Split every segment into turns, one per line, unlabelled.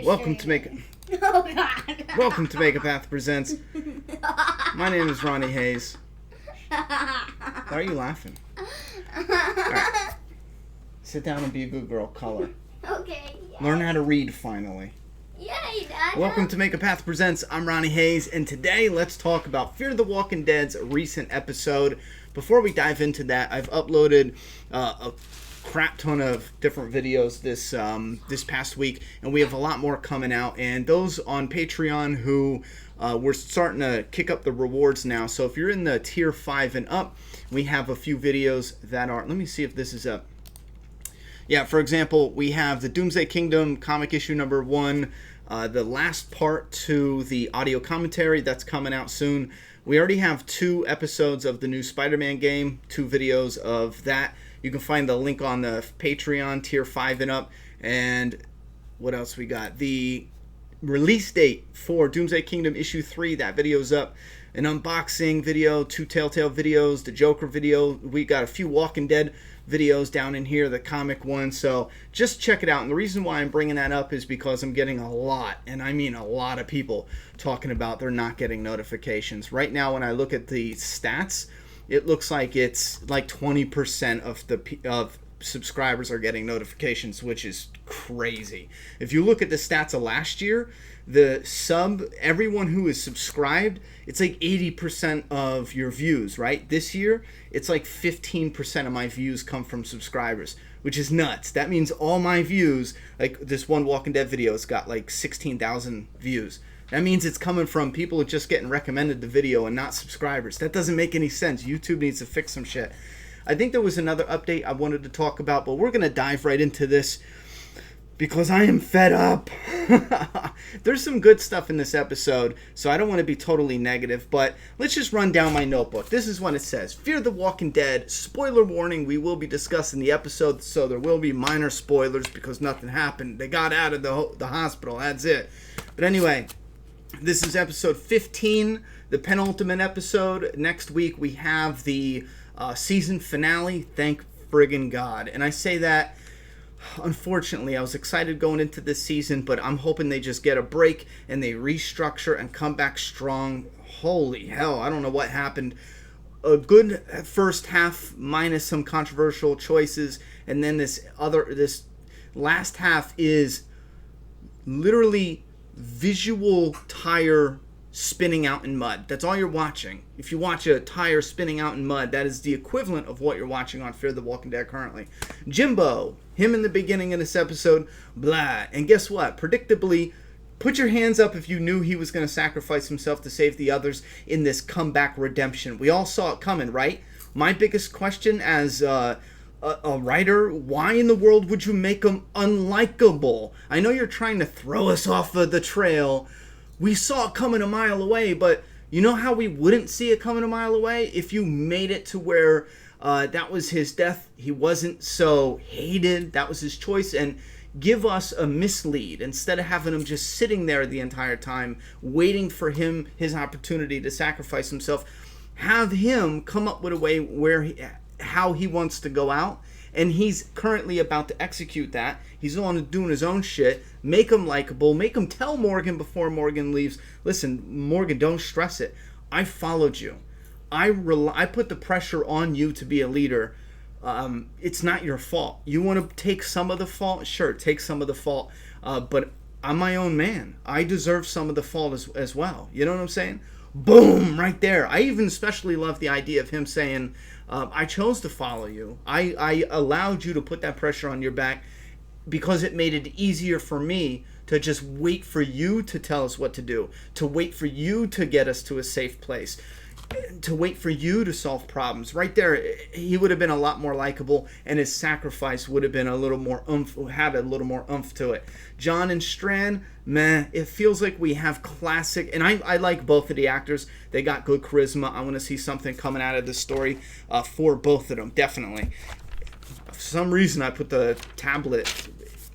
Welcome to Make
Oh God.
Welcome to Make a Path Presents. My name is Ronnie Hayes. Why are you laughing? Right. Sit down and be a good girl. Color.
Okay. Yay.
Learn how to read finally.
Yay, Dad.
Welcome to Make a Path Presents. I'm Ronnie Hayes, and today let's talk about Fear the Walking Dead's recent episode. Before we dive into that, I've uploaded a crap ton of different videos this past week, and we have a lot more coming out. And those on Patreon who we're starting to kick up the rewards now. So if you're in the tier 5 and up, we have a few videos that are. Let me see if this is up. Yeah, for example, we have the Doomsday Kingdom comic issue number 1, the last part to the audio commentary that's coming out soon. We already have 2 episodes of the new Spider-Man game, 2 videos of that. You can find the link on the Patreon tier 5 and up. And what else we got? The release date for Doomsday Kingdom issue 3, that video's up. An unboxing video, 2 Telltale videos, the Joker video. We got a few Walking Dead videos down in here, the comic one. So just check it out. And the reason why I'm bringing that up is because I'm getting a lot, and I mean a lot of people talking about they're not getting notifications. Right now, when I look at the stats, it looks like it's like 20% of subscribers are getting notifications, which is crazy. If you look at the stats of last year, everyone who is subscribed, it's like 80% of your views, right? This year, it's like 15% of my views come from subscribers, which is nuts. That means all my views, like this one Walking Dead video, it's got like 16,000 views. That means it's coming from people just getting recommended the video and not subscribers. That doesn't make any sense. YouTube needs to fix some shit. I think there was another update I wanted to talk about, but we're going to dive right into this because I am fed up. There's some good stuff in this episode, so I don't want to be totally negative, but let's just run down my notebook. This is what it says. Fear the Walking Dead. Spoiler warning, we will be discussing the episode, so there will be minor spoilers because nothing happened. They got out of the hospital. That's it. But anyway, this is episode 15, the penultimate episode. Next week we have the season finale. Thank friggin' God. And I say that, unfortunately, I was excited going into this season, but I'm hoping they just get a break and they restructure and come back strong. Holy hell, I don't know what happened. A good first half minus some controversial choices, and then this last half is literally visual tire spinning out in mud. That's all you're watching. If you watch a tire spinning out in mud, that is the equivalent of what you're watching on Fear the Walking Dead currently. Jimbo, him in the beginning of this episode, blah. And guess what? Predictably, put your hands up if you knew he was going to sacrifice himself to save the others in this comeback redemption. We all saw it coming, right? My biggest question as a writer, why in the world would you make him unlikable? I know you're trying to throw us off of the trail. We saw it coming a mile away, but you know how we wouldn't see it coming a mile away? If you made it to where that was his death, he wasn't so hated, that was his choice, and give us a mislead instead of having him just sitting there the entire time, waiting for his opportunity to sacrifice himself. Have him come up with a way how he wants to go out, and he's currently about to execute that. He's on doing his own shit. Make him likable. Make him tell Morgan before Morgan leaves, listen, Morgan, don't stress it. I followed you. I put the pressure on you to be a leader. It's not your fault. You want to take some of the fault? Sure, take some of the fault. But I'm my own man. I deserve some of the fault as well. You know what I'm saying? Boom, right there. I even especially love the idea of him saying, I chose to follow you. I allowed you to put that pressure on your back because it made it easier for me to just wait for you to tell us what to do, to wait for you to get us to a safe place, to wait for you to solve problems. Right there, he would have been a lot more likable, and his sacrifice would have been a little more had a little more oomph to it. John and Strand, meh, it feels like we have classic, and I like both of the actors. They got good charisma. I want to see something coming out of this story for both of them, definitely. For some reason, I put the tablet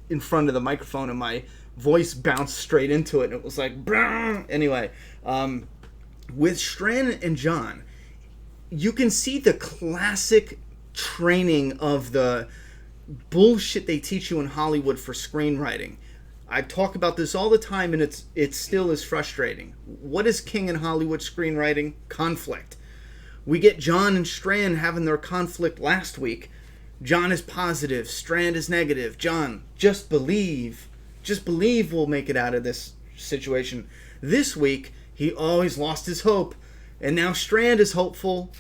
in front of the microphone, and my voice bounced straight into it, and it was like, brrr. Anyway, with Strand and John, you can see the classic training of the bullshit they teach you in Hollywood for screenwriting. I talk about this all the time, and it still is frustrating. What is king in Hollywood screenwriting? Conflict. We get John and Strand having their conflict last week. John is positive, Strand is negative. John, just believe we'll make it out of this situation. This week, he always lost his hope, and now Strand is hopeful.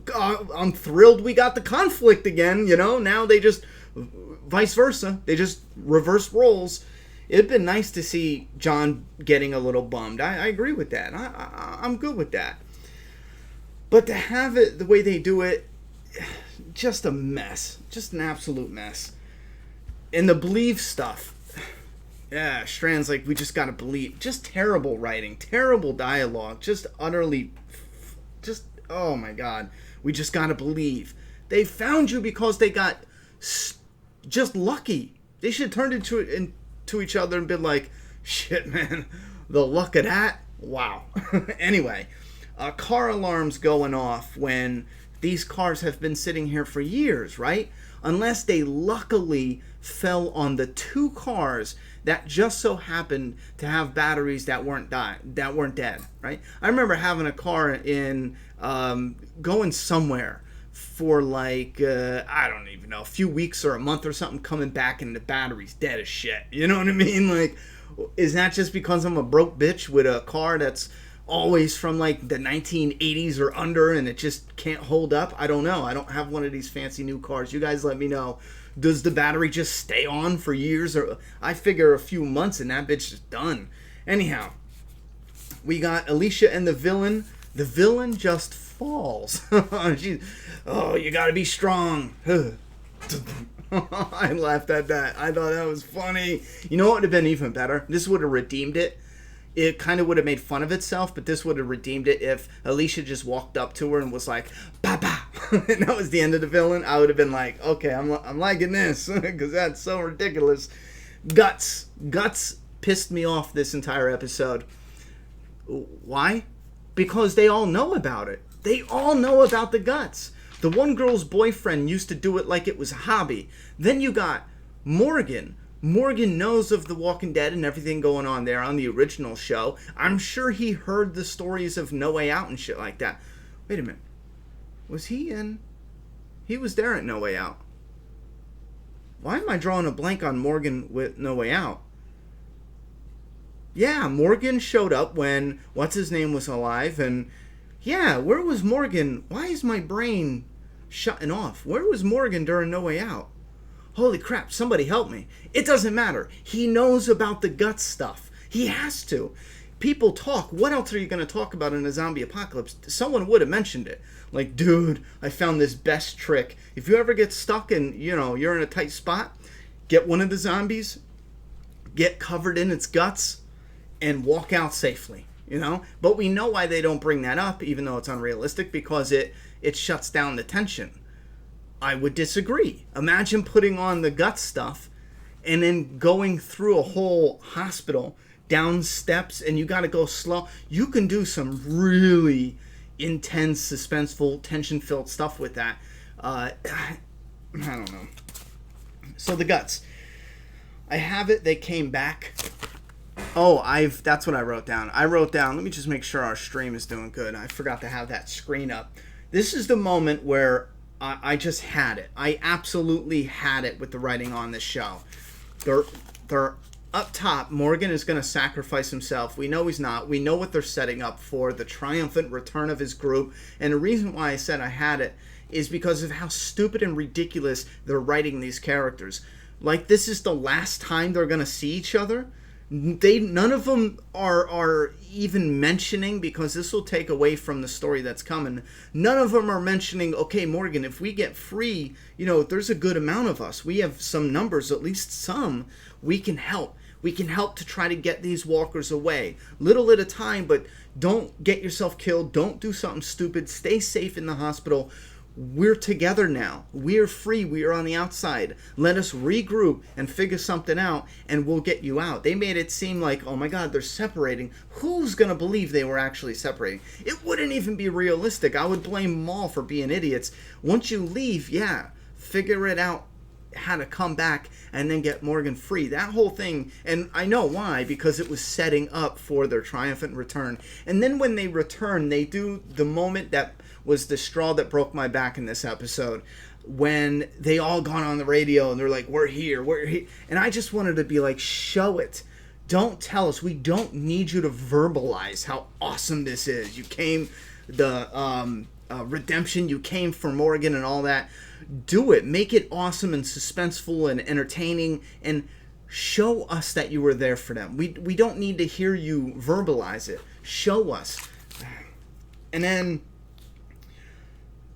God, I'm thrilled we got the conflict again, Now they just, vice versa, they just reverse roles. It'd been nice to see John getting a little bummed. I agree with that. I'm good with that. But to have it the way they do it, just a mess. Just an absolute mess. And the believe stuff. Yeah, Strand's like, we just gotta believe. Just terrible writing. Terrible dialogue. Just utterly... oh my God. We just gotta believe. They found you because they got just lucky. They should have turned into each other and been like, shit, man. The luck of that? Wow. Anyway, car alarms going off when these cars have been sitting here for years, right? Unless they luckily fell on the 2 cars that just so happened to have batteries that weren't dead, right? I remember having a car in going somewhere for like I don't even know, a few weeks or a month or something, coming back and the battery's dead as shit. You know what I mean? Like, is that just because I'm a broke bitch with a car that's always from like the 1980s or under and it just can't hold up? I don't know. I don't have one of these fancy new cars. You guys let me know. Does the battery just stay on for years? Or I figure a few months and that bitch is done. Anyhow, we got Alicia and the villain. The villain just falls. You gotta be strong. I laughed at that. I thought that was funny. You know what would have been even better? This would have redeemed it. It kind of would have made fun of itself, but this would have redeemed it if Alicia just walked up to her and was like, "Papa," and that was the end of the villain. I would have been like, "Okay, I'm liking this," because that's so ridiculous. Guts pissed me off this entire episode. Why? Because they all know about it. They all know about the guts. The one girl's boyfriend used to do it like it was a hobby. Then you got Morgan. Morgan knows of The Walking Dead and everything going on there on the original show. I'm sure he heard the stories of No Way Out and shit like that. Wait a minute. Was he in? He was there at No Way Out. Why am I drawing a blank on Morgan with No Way Out? Yeah, Morgan showed up when what's-his-name was alive, and yeah, where was Morgan? Why is my brain shutting off? Where was Morgan during No Way Out? Holy crap, somebody help me. It doesn't matter. He knows about the guts stuff. He has to. People talk. What else are you going to talk about in a zombie apocalypse? Someone would have mentioned it. Like, dude, I found this best trick. If you ever get stuck and, you're in a tight spot, get one of the zombies, get covered in its guts, and walk out safely, But we know why they don't bring that up, even though it's unrealistic, because it shuts down the tension. I would disagree. Imagine putting on the gut stuff and then going through a whole hospital, down steps, and you got to go slow. You can do some really intense, suspenseful, tension-filled stuff with that. I don't know. So the guts. I have it. They came back. Oh, that's what I wrote down. Let me just make sure our stream is doing good. I forgot to have that screen up. This is the moment where I just had it. I absolutely had it with the writing on this show. They're up top. Morgan is going to sacrifice himself. We know he's not. We know what they're setting up for, the triumphant return of his group. And the reason why I said I had it is because of how stupid and ridiculous they're writing these characters. Like, this is the last time they're going to see each other. None of them are even mentioning, because this will take away from the story that's coming. None of them are mentioning, okay, Morgan, if we get free, there's a good amount of us. We have some numbers, at least some. We can help. We can help to try to get these walkers away. Little at a time, but don't get yourself killed. Don't do something stupid. Stay safe in the hospital. We're together now. We're free. We are on the outside. Let us regroup and figure something out, and we'll get you out. They made it seem like, oh my God, they're separating. Who's going to believe they were actually separating? It wouldn't even be realistic. I would blame them all for being idiots. Once you leave, yeah, figure it out had to come back and then get Morgan free. That whole thing, and I know why, because it was setting up for their triumphant return. And then when they return, they do the moment that was the straw that broke my back in this episode, when they all gone on the radio and they're like, we're here. And I just wanted to be like, show it. Don't tell us. We don't need you to verbalize how awesome this is. You came, the redemption, you came for Morgan and all that. Do it. Make it awesome and suspenseful and entertaining, and show us that you were there for them. We don't need to hear you verbalize it. Show us. And then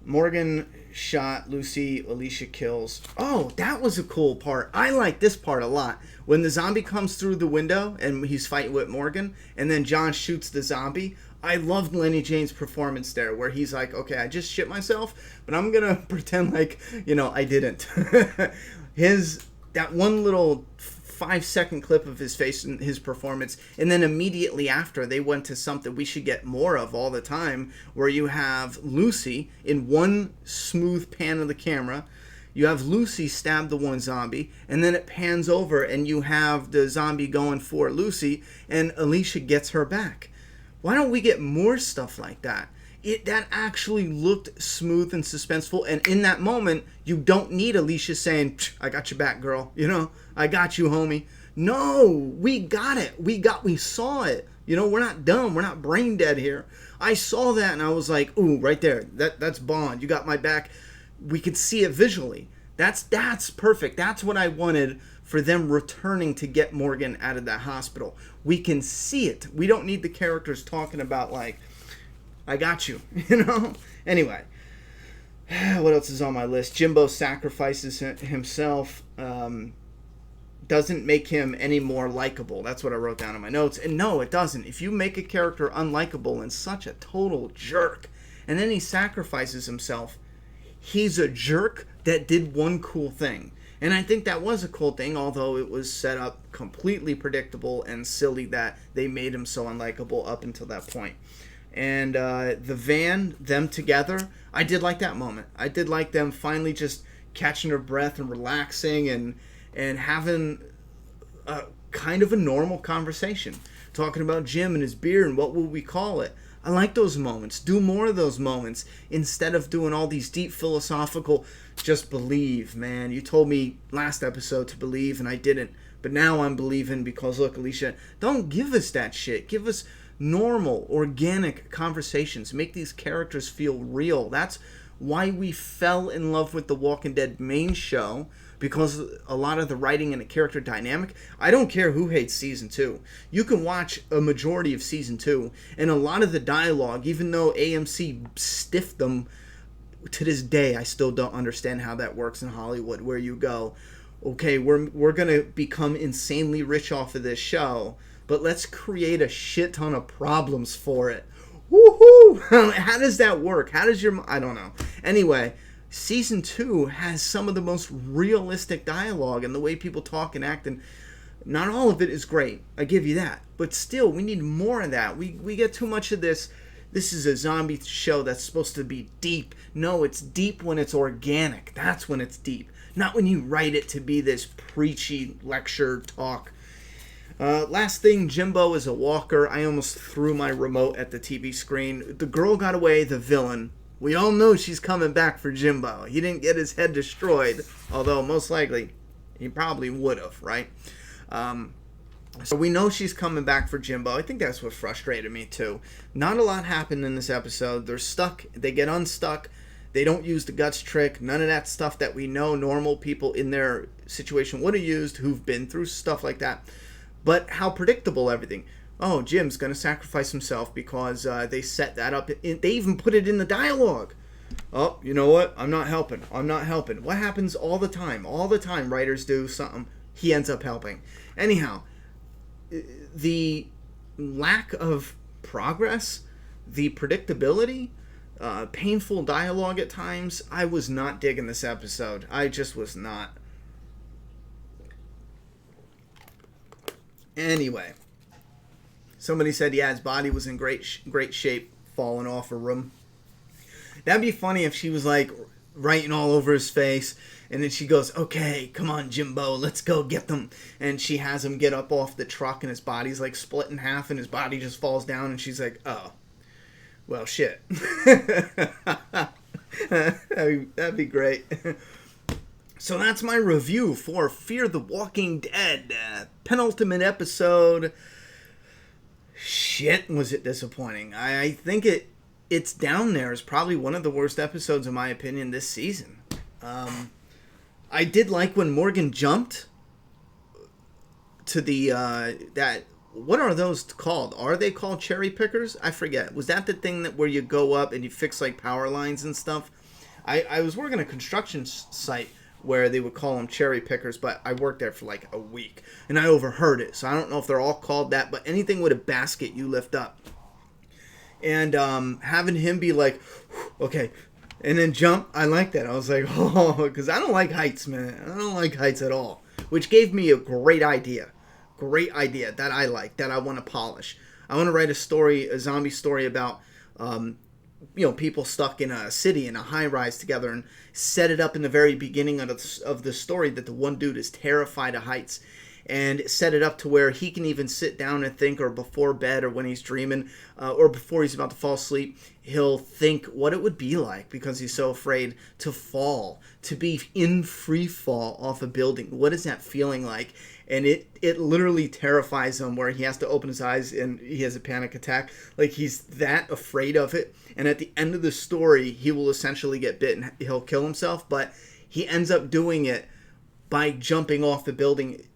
Morgan shot, Lucy, Alicia kills. Oh, that was a cool part. I like this part a lot. When the zombie comes through the window and he's fighting with Morgan, and then John shoots the zombie. I loved Lenny James' performance there, where he's like, okay, I just shit myself, but I'm going to pretend like, I didn't. That one little 5-second clip of his face and his performance, and then immediately after, they went to something we should get more of all the time, where you have Lucy in one smooth pan of the camera. You have Lucy stab the one zombie, and then it pans over, and you have the zombie going for Lucy, and Alicia gets her back. Why don't we get more stuff like that? That actually looked smooth and suspenseful, and in that moment, you don't need Alicia saying, I got your back, girl. I got you, homie. No, we got it. We saw it. We're not dumb. We're not brain dead here. I saw that, and I was like, ooh, right there. That's Bond. You got my back. We could see it visually. That's perfect. That's what I wanted for them returning to get Morgan out of that hospital. We can see it. We don't need the characters talking about, like, I got you, Anyway, what else is on my list? Jimbo sacrifices himself. Doesn't make him any more likable. That's what I wrote down in my notes. And no, it doesn't. If you make a character unlikable and such a total jerk, and then he sacrifices himself, he's a jerk that did one cool thing. And I think that was a cool thing, although it was set up completely predictable and silly that they made him so unlikable up until that point. And the van, them together, I did like that moment. I did like them finally just catching their breath and relaxing and having a kind of a normal conversation. Talking about Jim and his beer and what will we call it. I like those moments. Do more of those moments instead of doing all these deep philosophical, just believe, man. You told me last episode to believe and I didn't. But now I'm believing because, look, Alicia, don't give us that shit. Give us normal, organic conversations. Make these characters feel real. That's why we fell in love with the Walking Dead main show, because a lot of the writing and the character dynamic. I don't care who hates season 2. You can watch a majority of season 2, and a lot of the dialogue, even though AMC stiffed them, to this day I still don't understand how that works in Hollywood, where you go, okay, we're gonna become insanely rich off of this show, but let's create a shit ton of problems for it. Woohoo! How does that work? I don't know. Anyway, season 2 has some of the most realistic dialogue and the way people talk and act, and not all of it is great. I give you that. But still, we need more of that. We get too much of this. This is a zombie show that's supposed to be deep. No, it's deep when it's organic. That's when it's deep. Not when you write it to be this preachy lecture talk. Last thing, Jimbo is a walker. I almost threw my remote at the TV screen. The girl got away, the villain. We all know she's coming back for Jimbo. He didn't get his head destroyed, although most likely he probably would have, right? So we know she's coming back for Jimbo. I think that's what frustrated me too. Not a lot happened in this episode. They're stuck. They get unstuck. They don't use the guts trick. None of that stuff that we know normal people in their situation would have used, who've been through stuff like that. But how predictable everything. Oh, Jim's going to sacrifice himself because they set that up. They even put it in the dialogue. Oh, you know what? I'm not helping. What happens all the time? All the time writers do something. He ends up helping. Anyhow, the lack of progress, the predictability, painful dialogue at times, I was not digging this episode. I just was not. Anyway, somebody said, yeah, his body was in great shape, falling off a room. That'd be funny if she was like writing all over his face And then she goes, okay, come on, Jimbo, let's go get them. And she has him get up off the truck, and his body's like split in half, and his body just falls down, and she's like, oh, well, shit. That'd be great. So that's my review for Fear the Walking Dead. Penultimate episode. Shit, was it disappointing. I think it's down there as probably one of the worst episodes, in my opinion, this season. I did like when Morgan jumped to the, that, what are those called? Are they called cherry pickers? I forget. Was that the thing that where you go up and you fix like power lines and stuff? I was working a construction site where they would call them cherry pickers, but I worked there for like a week, and I overheard it, so I don't know if they're all called that, but anything with a basket you lift up. And having him be like, okay, and then jump, I like that. I was like, oh, because I don't like heights, man. I don't like heights at all, which gave me a great idea that I like, that I want to polish. I want to write a zombie story about people stuck in a city in a high rise together, and set it up in the very beginning of the story that the one dude is terrified of heights, and set it up to where he can even sit down and think, or before bed, or when he's dreaming, or before he's about to fall asleep, he'll think what it would be like, because he's so afraid to fall, to be in free fall off a building. What is that feeling like? And it literally terrifies him, where he has to open his eyes and he has a panic attack. Like, he's that afraid of it. And at the end of the story, he will essentially get bit and he'll kill himself. But he ends up doing it by jumping off the building.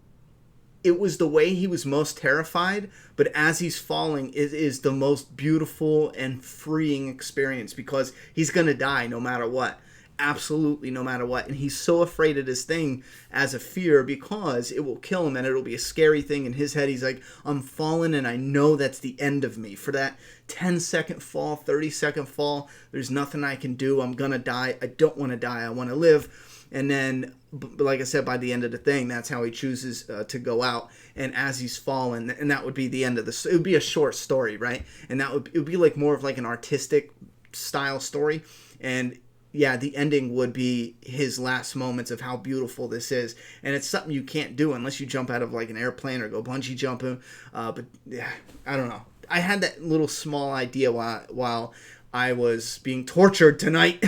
It was the way he was most terrified. But as he's falling, it is the most beautiful and freeing experience, because he's going to die no matter what. Absolutely, no matter what. And he's so afraid of this thing as a fear, because it will kill him, and it'll be a scary thing. In his head, he's like, I'm falling, and I know that's the end of me. For that 10-second fall, 30-second fall, there's nothing I can do. I'm gonna die. I don't want to die. I want to live. And then, like I said, by the end of the thing, that's how he chooses to go out. And as he's falling, and that would be the end of it would be a short story, right? And it would be like more of like an artistic style story. And yeah, the ending would be his last moments of how beautiful this is. And it's something you can't do unless you jump out of like an airplane or go bungee jumping. But yeah, I don't know. I had that little small idea while I was being tortured tonight.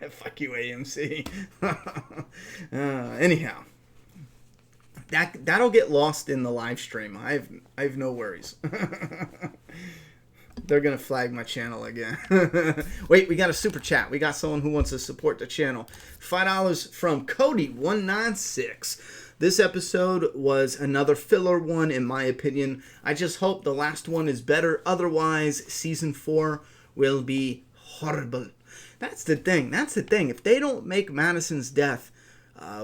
Fuck you, AMC. Anyhow, that'll get lost in the live stream. I have no worries. They're going to flag my channel again. Wait, we got a super chat. We got someone who wants to support the channel. $5 from Cody196. This episode was another filler one, in my opinion. I just hope the last one is better. Otherwise, season 4 will be horrible. That's the thing. If they don't make Madison's death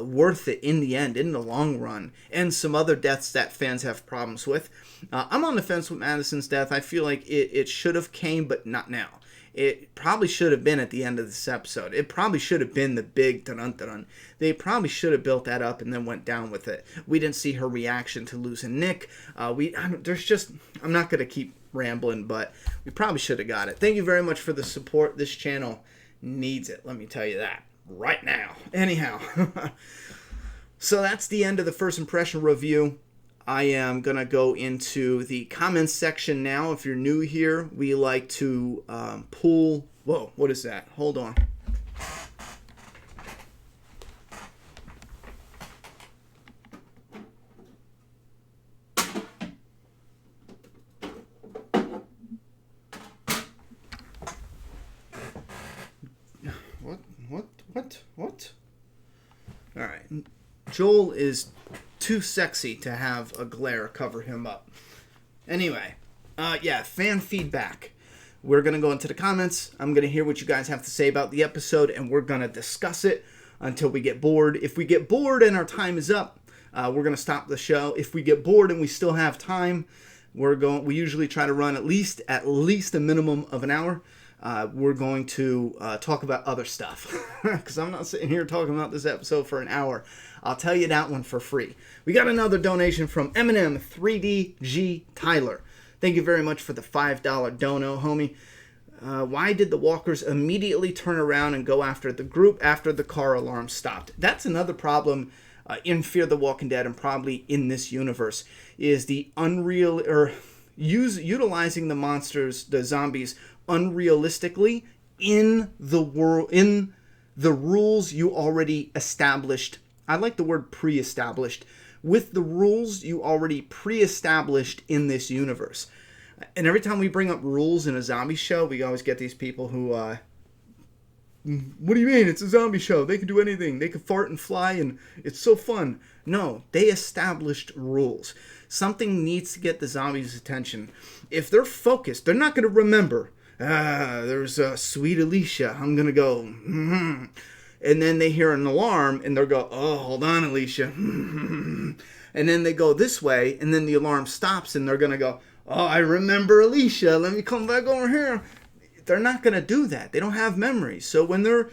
worth it in the end, in the long run, and some other deaths that fans have problems with, I'm on the fence with Madison's death. I feel like it should have came, but not now. It probably should have been at the end of this episode. It probably should have been the big dun-dun-dun. They probably should have built that up and then went down with it. We didn't see her reaction to losing Nick. I'm not going to keep rambling, but we probably should have got it. Thank you very much for the support. This channel needs it, let me tell you that right now. Anyhow, so that's the end of the first impression review. I am going to go into the comments section now. If you're new here, we like to pull... Whoa, what is that? Hold on. What? All right. Joel is too sexy to have a glare cover him up. Anyway, fan feedback. We're going to go into the comments. I'm going to hear what you guys have to say about the episode, and we're going to discuss it until we get bored. If we get bored and our time is up, we're going to stop the show. If we get bored and we still have time, we usually try to run at least a minimum of an hour. We're going to talk about other stuff, because I'm not sitting here talking about this episode for an hour. I'll tell you that one for free. We got another donation from Eminem 3DG Tyler. Thank you very much for the $5 dono, homie. Why did the walkers immediately turn around and go after the group after the car alarm stopped? That's another problem in Fear the Walking Dead, and probably in this universe, is the unreal or utilizing the monsters, the zombies, unrealistically in the world, in the rules you already established. I like the word pre-established. With the rules you already pre-established in this universe. And every time we bring up rules in a zombie show, we always get these people who, what do you mean? It's a zombie show. They can do anything. They can fart and fly, and it's so fun. No, they established rules. Something needs to get the zombies' attention. If they're focused, they're not going to remember. There's sweet Alicia. I'm going to go, mm-hmm. And then they hear an alarm, and they'll go, oh, hold on, Alicia. And then they go this way, and then the alarm stops, and they're going to go, oh, I remember Alicia. Let me come back over here. They're not going to do that. They don't have memories. So when they're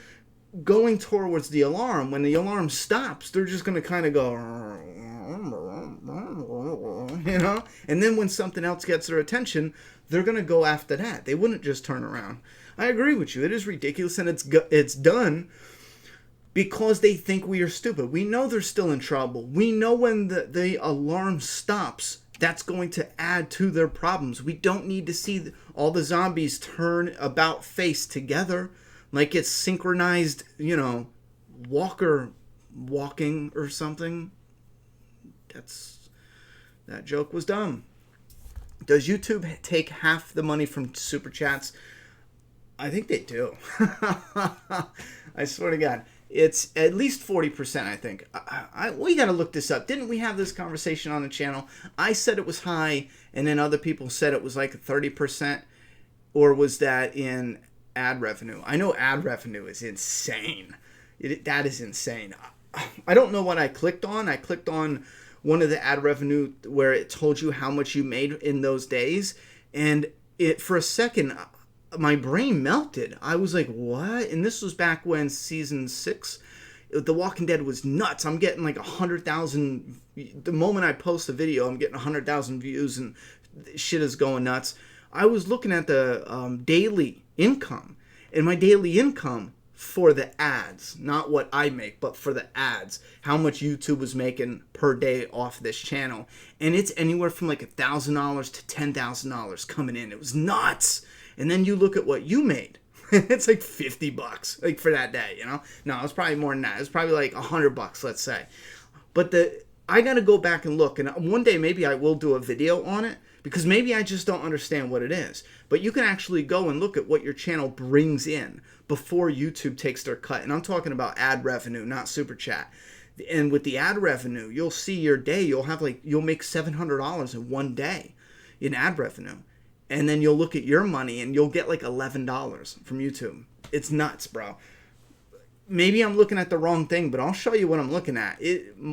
going towards the alarm, when the alarm stops, they're just going to kind of go, you know? And then when something else gets their attention, they're going to go after that. They wouldn't just turn around. I agree with you. It is ridiculous, and it's done because they think we are stupid. We know they're still in trouble. We know when the alarm stops, that's going to add to their problems. We don't need to see all the zombies turn about face together like it's synchronized, you know, walking or something. That joke was dumb. Does YouTube take half the money from super chats? I think they do. I swear to God. It's at least 40%, I think. We got to look this up. Didn't we have this conversation on the channel? I said it was high, and then other people said it was like 30%. Or was that in ad revenue? I know ad revenue is insane. That is insane. I don't know what I clicked on. I clicked on one of the ad revenue where it told you how much you made in those days. And for a second, my brain melted. I was like, what? And this was back when season 6, The Walking Dead was nuts. I'm getting like 100,000. The moment I post a video, I'm getting 100,000 views and shit is going nuts. I was looking at the daily income, and my daily income for the ads, not what I make, but for the ads, how much YouTube was making per day off this channel. And it's anywhere from like $1,000 to $10,000 coming in. It was nuts. And then you look at what you made. It's like $50, like for that day, you know? No, it was probably more than that. It was probably like $100, let's say. But I got to go back and look. And one day maybe I will do a video on it, because maybe I just don't understand what it is. But you can actually go and look at what your channel brings in before YouTube takes their cut. And I'm talking about ad revenue, not super chat. And with the ad revenue, you'll see your day. You'll make $700 in one day in ad revenue. And then you'll look at your money and you'll get like $11 from YouTube. It's nuts, bro. Maybe I'm looking at the wrong thing, but I'll show you what I'm looking at.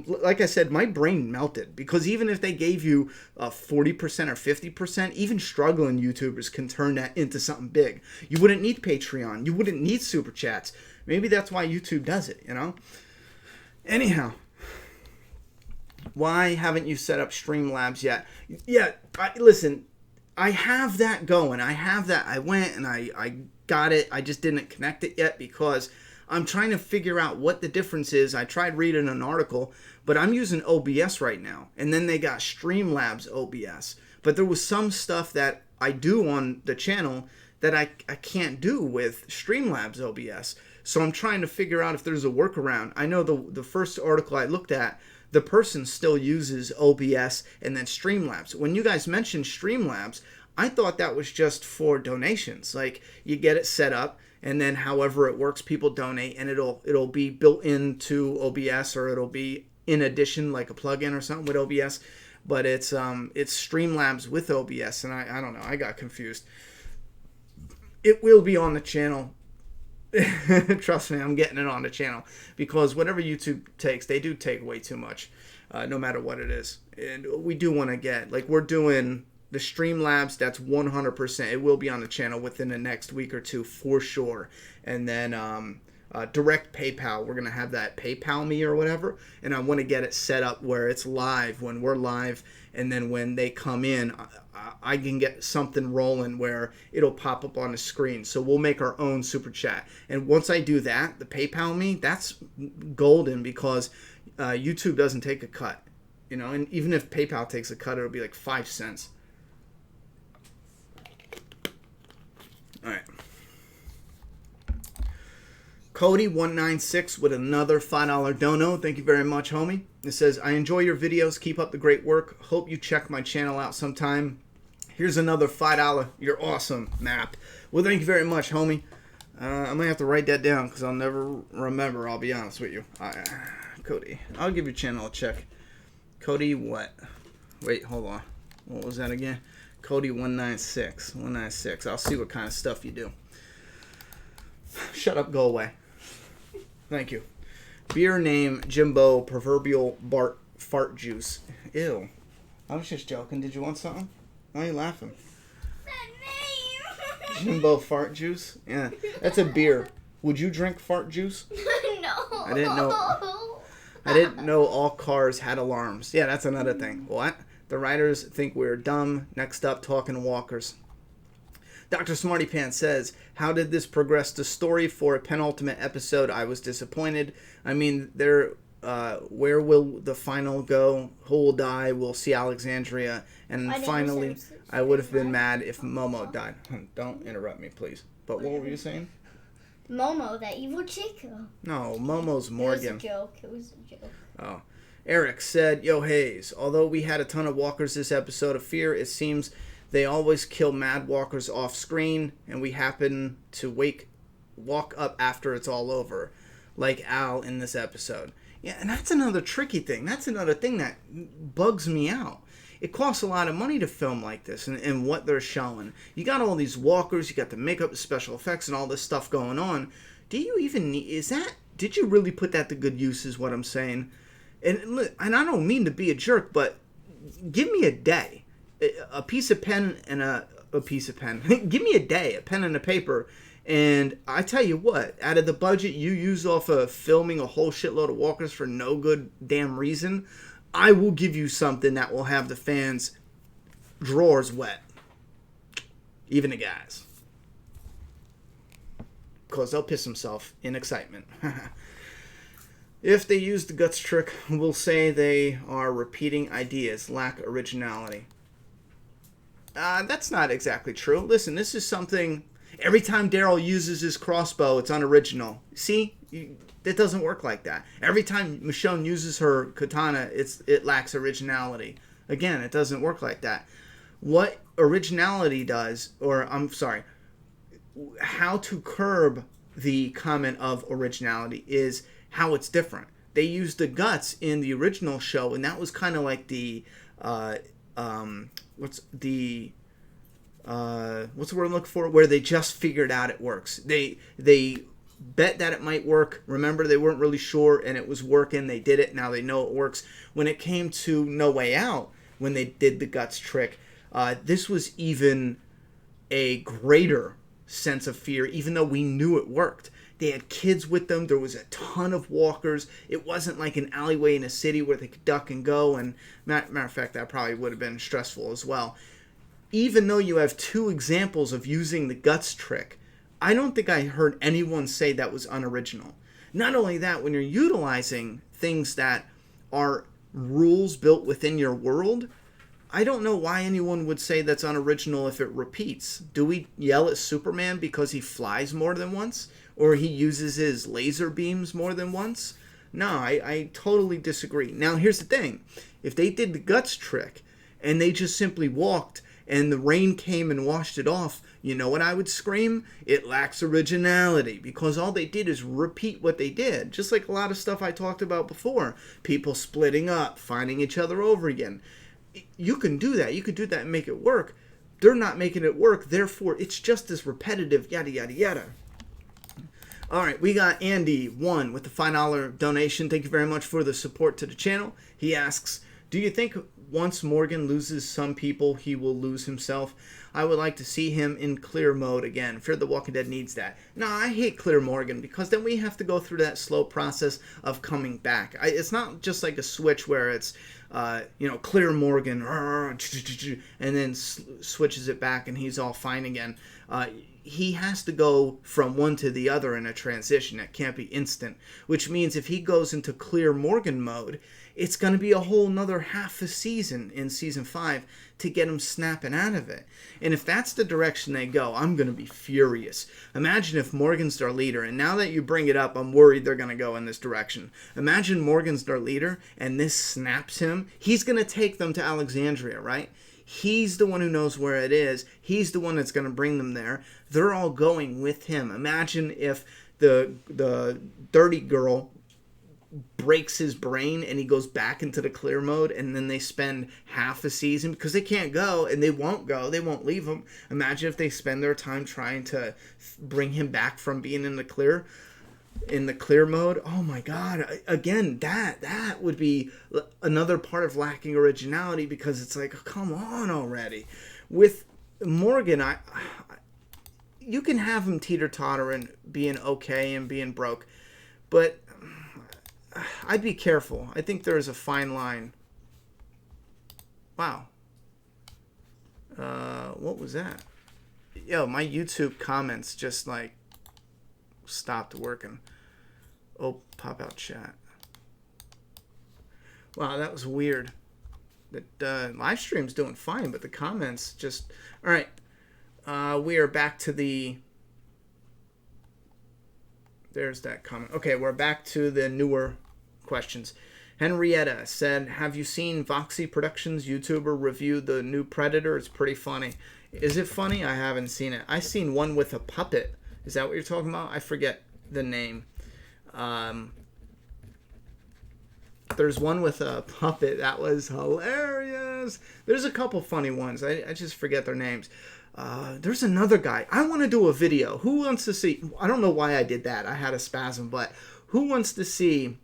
Like I said, my brain melted, because even if they gave you 40% or 50%, even struggling YouTubers can turn that into something big. You wouldn't need Patreon. You wouldn't need Super Chats. Maybe that's why YouTube does it, you know? Anyhow, why haven't you set up Streamlabs yet? Yeah, listen, I have that going. I have that. I went and I got it. I just didn't connect it yet because I'm trying to figure out what the difference is. I tried reading an article, but I'm using OBS right now. And then they got Streamlabs OBS. But there was some stuff that I do on the channel that I can't do with Streamlabs OBS. So I'm trying to figure out if there's a workaround. I know the first article I looked at, the person still uses OBS and then Streamlabs. When you guys mentioned Streamlabs, I thought that was just for donations. Like, you get it set up, and then however it works, people donate, and it'll be built into OBS, or it'll be in addition, like a plugin or something with OBS. But it's Streamlabs with OBS, and I don't know. I got confused. It will be on the channel. Trust me, I'm getting it on the channel, because whatever YouTube takes, they do take way too much, no matter what it is. And we do want to get, like, we're doing the Streamlabs, that's 100%. It will be on the channel within the next week or two for sure. And then direct PayPal. We're going to have that PayPal me or whatever, and I want to get it set up where it's live when we're live, and then when they come in, I can get something rolling where it'll pop up on the screen. So we'll make our own super chat. And once I do that, the PayPal me, that's golden because YouTube doesn't take a cut. You know, and even if PayPal takes a cut, it'll be like 5 cents. All right. Cody196 with another $5 dono. Thank you very much, homie. It says, I enjoy your videos. Keep up the great work. Hope you check my channel out sometime. Here's another $5. You're awesome, Map. Well, thank you very much, homie. I might have to write that down because I'll never remember. I'll be honest with you. Cody. I'll give your channel a check. Cody what? Wait, hold on. What was that again? Cody196. 196. I'll see what kind of stuff you do. Shut up, go away. Thank you. Beer name Jimbo Proverbial Bart Fart Juice. Ew. I was just joking. Did you want something? Why are you laughing? Jimbo Fart Juice? Yeah. That's a beer. Would you drink fart juice?
No.
I didn't know all cars had alarms. Yeah, that's another thing. What? The writers think we're dumb. Next up, talking walkers. Dr. Smarty Pants says, how did this progress to story for a penultimate episode? I was disappointed. I mean, where will the final go? Who will die? We'll see Alexandria. And finally, I would have been mad if Momo died. Don't interrupt me, please. But what were you saying?
Momo, that evil chick?
No, Momo's Morgan.
It was a joke.
Oh. Eric said, yo, Hayes, although we had a ton of walkers this episode of Fear, it seems they always kill mad walkers off screen, and we happen to walk up after it's all over, like Al in this episode. Yeah, and that's another tricky thing. That's another thing that bugs me out. It costs a lot of money to film like this and what they're showing. You got all these walkers, you got the makeup, the special effects, and all this stuff going on. Do you even need... Did you really put that to good use is what I'm saying? And I don't mean to be a jerk, but give me a day. A piece of pen and a piece of pen. Give me a day, a pen and a paper. And I tell you what, out of the budget you use off of filming a whole shitload of walkers for no good damn reason, I will give you something that will have the fans' drawers wet. Even the guys. Because they'll piss themselves in excitement. If they use the guts trick, we'll say they are repeating ideas, lack originality. That's not exactly true. Listen, this is something... Every time Daryl uses his crossbow, it's unoriginal. See? It doesn't work like that. Every time Michonne uses her katana, it lacks originality. Again, it doesn't work like that. What originality does, or I'm sorry, how to curb the comment of originality is how it's different. They used the guts in the original show, and that was kind of like the what's the word I'm looking for? Where they just figured out it works. They bet that it might work. Remember, they weren't really sure, and it was working. They did it. Now they know it works. When it came to No Way Out, when they did the guts trick, this was even a greater sense of fear, even though we knew it worked. They had kids with them. There was a ton of walkers. It wasn't like an alleyway in a city where they could duck and go. And matter of fact, that probably would have been stressful as well. Even though you have two examples of using the guts trick, I don't think I heard anyone say that was unoriginal. Not only that, when you're utilizing things that are rules built within your world, I don't know why anyone would say that's unoriginal if it repeats. Do we yell at Superman because he flies more than once? Or he uses his laser beams more than once? No, I totally disagree. Now, here's the thing. If they did the guts trick and they just simply walked and the rain came and washed it off, you know what I would scream? It lacks originality, because all they did is repeat what they did. Just like a lot of stuff I talked about before. People splitting up, finding each other over again. You can do that. You could do that and make it work. They're not making it work, therefore it's just as repetitive, yada, yada, yada. All right, we got Andy1 with the $5 donation. Thank you very much for the support to the channel. He asks, Do you think once Morgan loses some people, he will lose himself? I would like to see him in clear mode again. Fear the Walking Dead needs that. No, I hate clear Morgan because then we have to go through that slow process of coming back. It's not just like a switch where it's, clear Morgan, and then switches it back and he's all fine again. He has to go from one to the other in a transition. It can't be instant, which means if he goes into clear Morgan mode, it's going to be a whole nother half a season in season 5 to get him snapping out of it. And if that's the direction they go, I'm going to be furious. Imagine if Morgan's their leader, and now that you bring it up, I'm worried they're going to go in this direction. Imagine Morgan's their leader, and this snaps him. He's going to take them to Alexandria, right? He's the one who knows where it is. He's the one that's going to bring them there. They're all going with him. Imagine if the dirty girl breaks his brain and he goes back into the clear mode, and then they spend half a season because they can't go and they won't leave him. Imagine if they spend their time trying to bring him back from being in the clear mode. Oh my god, again, that would be another part of lacking originality, because it's like, oh, come on already. With Morgan, you can have him teeter-tottering, being okay and being broke, but I'd be careful. I think there is a fine line. Wow. What was that? Yo, my YouTube comments just like stopped working. Oh, pop out chat. Wow, that was weird. The live stream's doing fine, but the comments just... All right. We are back to the... There's that comment. Okay, we're back to the newer questions. Henrietta said, have you seen Voxy Productions YouTuber review the new Predator? It's pretty funny. Is it funny? I haven't seen it. I seen one with a puppet. Is that what you're talking about? I forget the name. There's one with a puppet. That was hilarious. There's a couple funny ones. I just forget their names. There's another guy. I want to do a video. Who wants to see... I don't know why I did that. I had a spasm, but who wants to see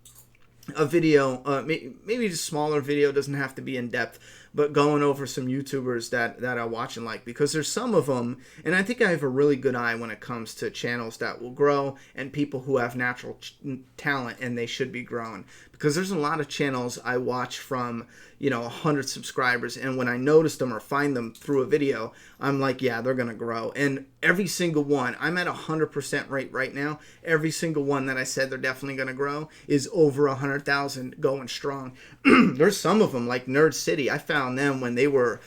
a video, maybe just a smaller video, doesn't have to be in depth, but going over some YouTubers that I watch and like, because there's some of them, and I think I have a really good eye when it comes to channels that will grow and people who have natural talent and they should be growing, because there's a lot of channels I watch from 100 subscribers, and when I notice them or find them through a video, I'm like, yeah, they're gonna grow. And every single one, I'm at 100% rate right now. Every single one that I said they're definitely gonna grow is over 100,000 going strong. There's some of them like Nerd City. I found them when they were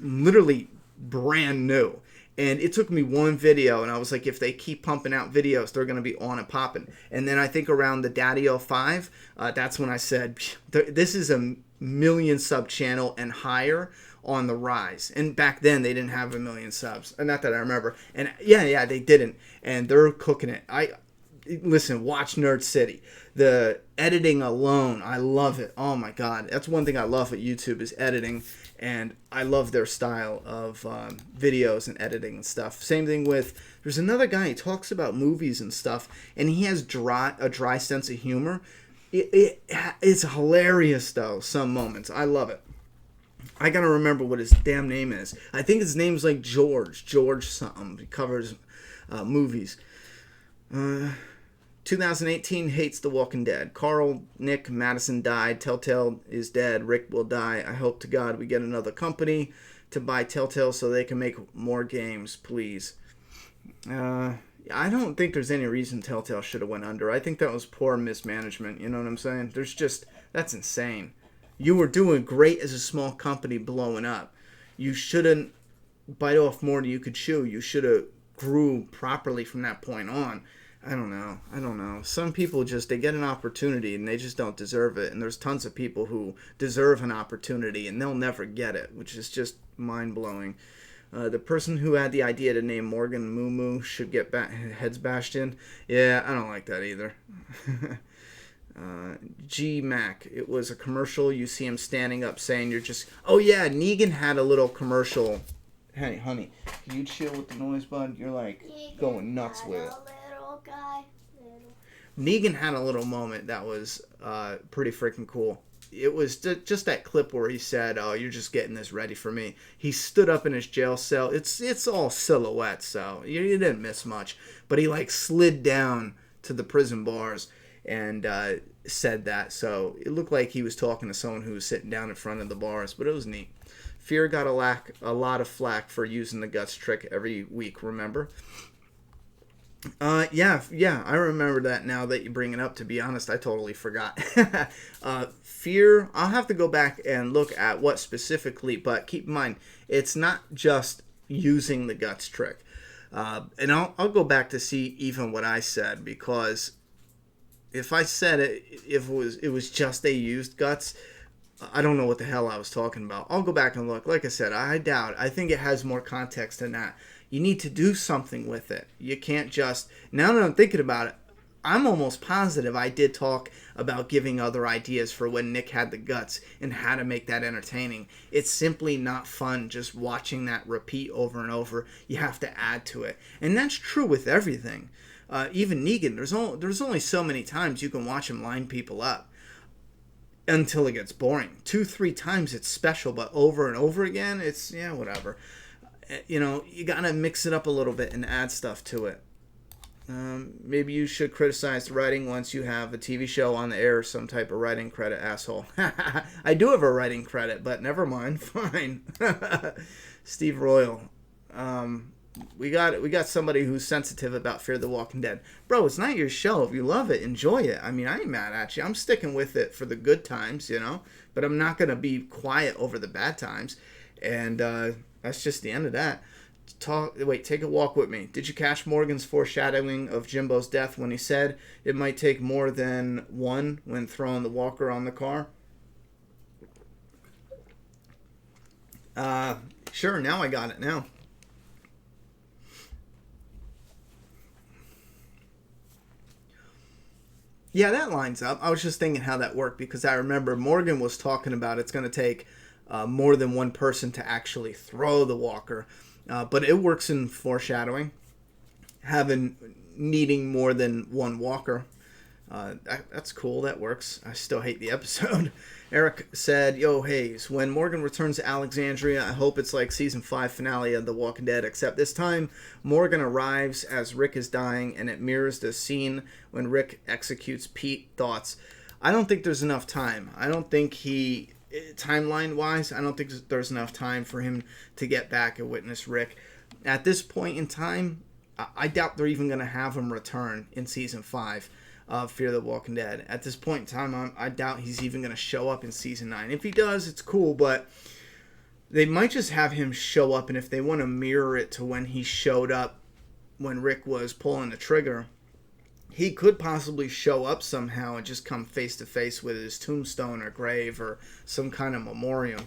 literally brand new. And it took me one video, and I was like, if they keep pumping out videos, they're going to be on and popping. And then I think around the Daddy 05, that's when I said, this is a million sub channel and higher on the rise. And back then, they didn't have a million subs. Not that I remember. And yeah, they didn't. And they're cooking it. Listen, watch Nerd City. The editing alone, I love it. Oh my god, that's one thing I love at YouTube is editing, and I love their style of videos and editing and stuff. Same thing with, there's another guy, he talks about movies and stuff, and he has a dry sense of humor. It's hilarious though, some moments. I love it. I gotta remember what his damn name is. I think his name's like George something. He covers movies. 2018 hates The Walking Dead. Carl, Nick, Madison died. Telltale is dead. Rick will die. I hope to God we get another company to buy Telltale so they can make more games, please. I don't think there's any reason Telltale should have went under. I think that was poor mismanagement. You know what I'm saying? That's insane. You were doing great as a small company blowing up. You shouldn't bite off more than you could chew. You should have grew properly from that point on. I don't know. Some people they get an opportunity and they just don't deserve it. And there's tons of people who deserve an opportunity and they'll never get it, which is just mind-blowing. The person who had the idea to name Morgan Moo Moo should get heads bashed in. Yeah, I don't like that either. G Mac, it was a commercial. You see him standing up saying you're just... Oh yeah, Negan had a little commercial. Hey, honey, can you chill with the noise, bud? You're like going nuts with it. Negan had a little moment that was pretty freaking cool. it was just that clip where he said, "Oh, you're just getting this ready for me." He stood up in his jail cell. It's all silhouette, so you didn't miss much. But he like slid down to the prison bars and said that. So it looked like he was talking to someone who was sitting down in front of the bars. But it was neat. Fear got a lot of flack for using the guts trick every week. Remember? Yeah, I remember that now that you bring it up. To be honest, I totally forgot. Fear, I'll have to go back and look at what specifically, but keep in mind, it's not just using the guts trick. And I'll go back to see even what I said, because if I said it, if it was just they used guts, I don't know what the hell I was talking about. I'll go back and look. Like I said, I doubt. I think it has more context than that. You need to do something with it. You can't just... Now that I'm thinking about it, I'm almost positive I did talk about giving other ideas for when Nick had the guts and how to make that entertaining. It's simply not fun just watching that repeat over and over. You have to add to it. And that's true with everything. Even Negan, there's only so many times you can watch him line people up until it gets boring. 2-3 times it's special, but over and over again, it's, yeah, whatever. You gotta mix it up a little bit and add stuff to it. Maybe you should criticize the writing once you have a TV show on the air or some type of writing credit, asshole. I do have a writing credit, but never mind. Fine. Steve Royal. We got somebody who's sensitive about Fear the Walking Dead. Bro, it's not your show. If you love it, enjoy it. I mean, I ain't mad at you. I'm sticking with it for the good times, but I'm not going to be quiet over the bad times. And that's just the end of that. Take a walk with me. Did you catch Morgan's foreshadowing of Jimbo's death when he said it might take more than one when throwing the walker on the car? Sure, now I got it now. Yeah, that lines up. I was just thinking how that worked, because I remember Morgan was talking about it's going to take more than one person to actually throw the walker. But it works in foreshadowing, needing more than one walker. That's cool. That works. I still hate the episode. Eric said, "Yo, Hayes, when Morgan returns to Alexandria, I hope it's like season 5 finale of The Walking Dead, except this time Morgan arrives as Rick is dying, and it mirrors the scene when Rick executes Pete. Thoughts?" I don't think there's enough time. I don't think timeline-wise, I don't think there's enough time for him to get back and witness Rick. At this point in time, I doubt they're even going to have him return in season 5 of Fear the Walking Dead. At this point in time, I doubt he's even going to show up in season 9. If he does, it's cool, but they might just have him show up, and if they want to mirror it to when he showed up when Rick was pulling the trigger, he could possibly show up somehow and just come face to face with his tombstone or grave or some kind of memoriam,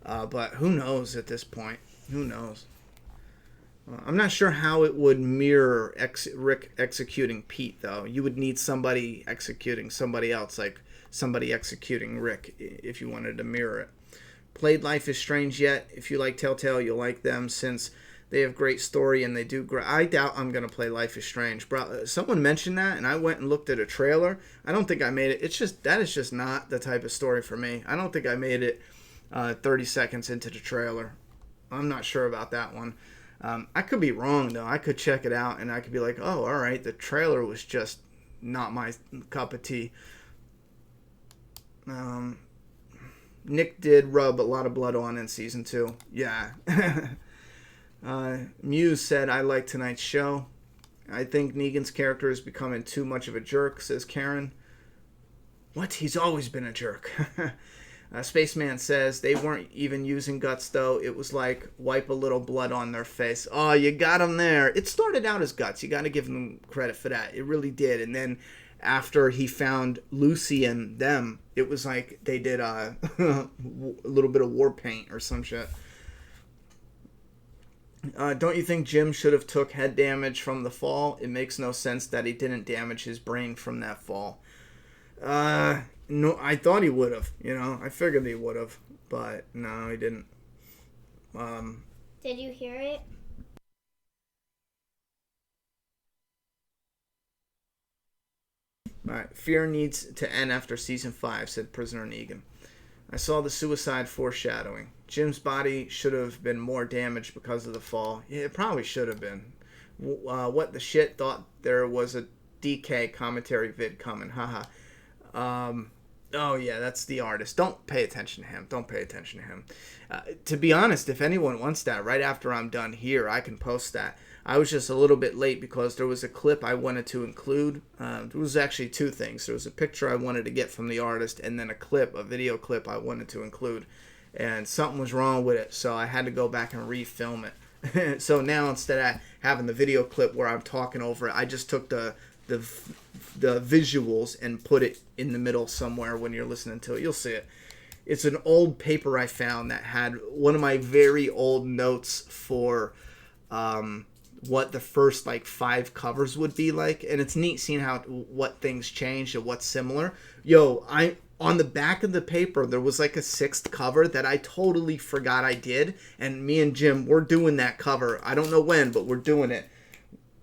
but who knows at this point? Who knows? I'm not sure how it would mirror Rick executing Pete, though. You would need somebody executing somebody else, like somebody executing Rick, if you wanted to mirror it. Played Life is Strange yet? If you like Telltale, you'll like them, since they have great story and they do great. I doubt I'm going to play Life is Strange. Bro, someone mentioned that, and I went and looked at a trailer. I don't think I made it. That is just not the type of story for me. I don't think I made it 30 seconds into the trailer. I'm not sure about that one. I could be wrong, though. I could check it out, and I could be like, oh, all right, the trailer was just not my cup of tea. Nick did rub a lot of blood on in season 2. Yeah. Muse said, I like tonight's show. I think Negan's character is becoming too much of a jerk, says Karen. What? He's always been a jerk. Spaceman says, they weren't even using guts, though. It was like, wipe a little blood on their face. Oh, you got him there. It started out as guts. You got to give him credit for that. It really did. And then after he found Lucy and them, it was like they did a little bit of war paint or some shit. Don't you think Jim should have took head damage from the fall? It makes no sense that he didn't damage his brain from that fall. No, I thought he would have. I figured he would have, but no, he didn't.
Did you hear it?
All right. Fear needs to end after season 5, said Prisoner Negan. I saw the suicide foreshadowing. Jim's body should have been more damaged because of the fall. Yeah, it probably should have been. What the shit? Thought there was a DK commentary vid coming. Haha. Oh, yeah, that's the artist. Don't pay attention to him. Don't pay attention to him. To be honest, if anyone wants that, right after I'm done here, I can post that. I was just a little bit late because there was a clip I wanted to include. There was actually two things. There was a picture I wanted to get from the artist, and then a video clip I wanted to include. And something was wrong with it, so I had to go back and refilm it. So now instead of having the video clip where I'm talking over it, I just took the visuals and put it in the middle somewhere when you're listening to it. You'll see it. It's an old paper I found that had one of my very old notes for what the first like 5 covers would be like, and it's neat seeing what things changed and what's similar. On the back of the paper there was like a 6th cover that I totally forgot I did, and me and Jim, we're doing that cover. I don't know when, but we're doing it.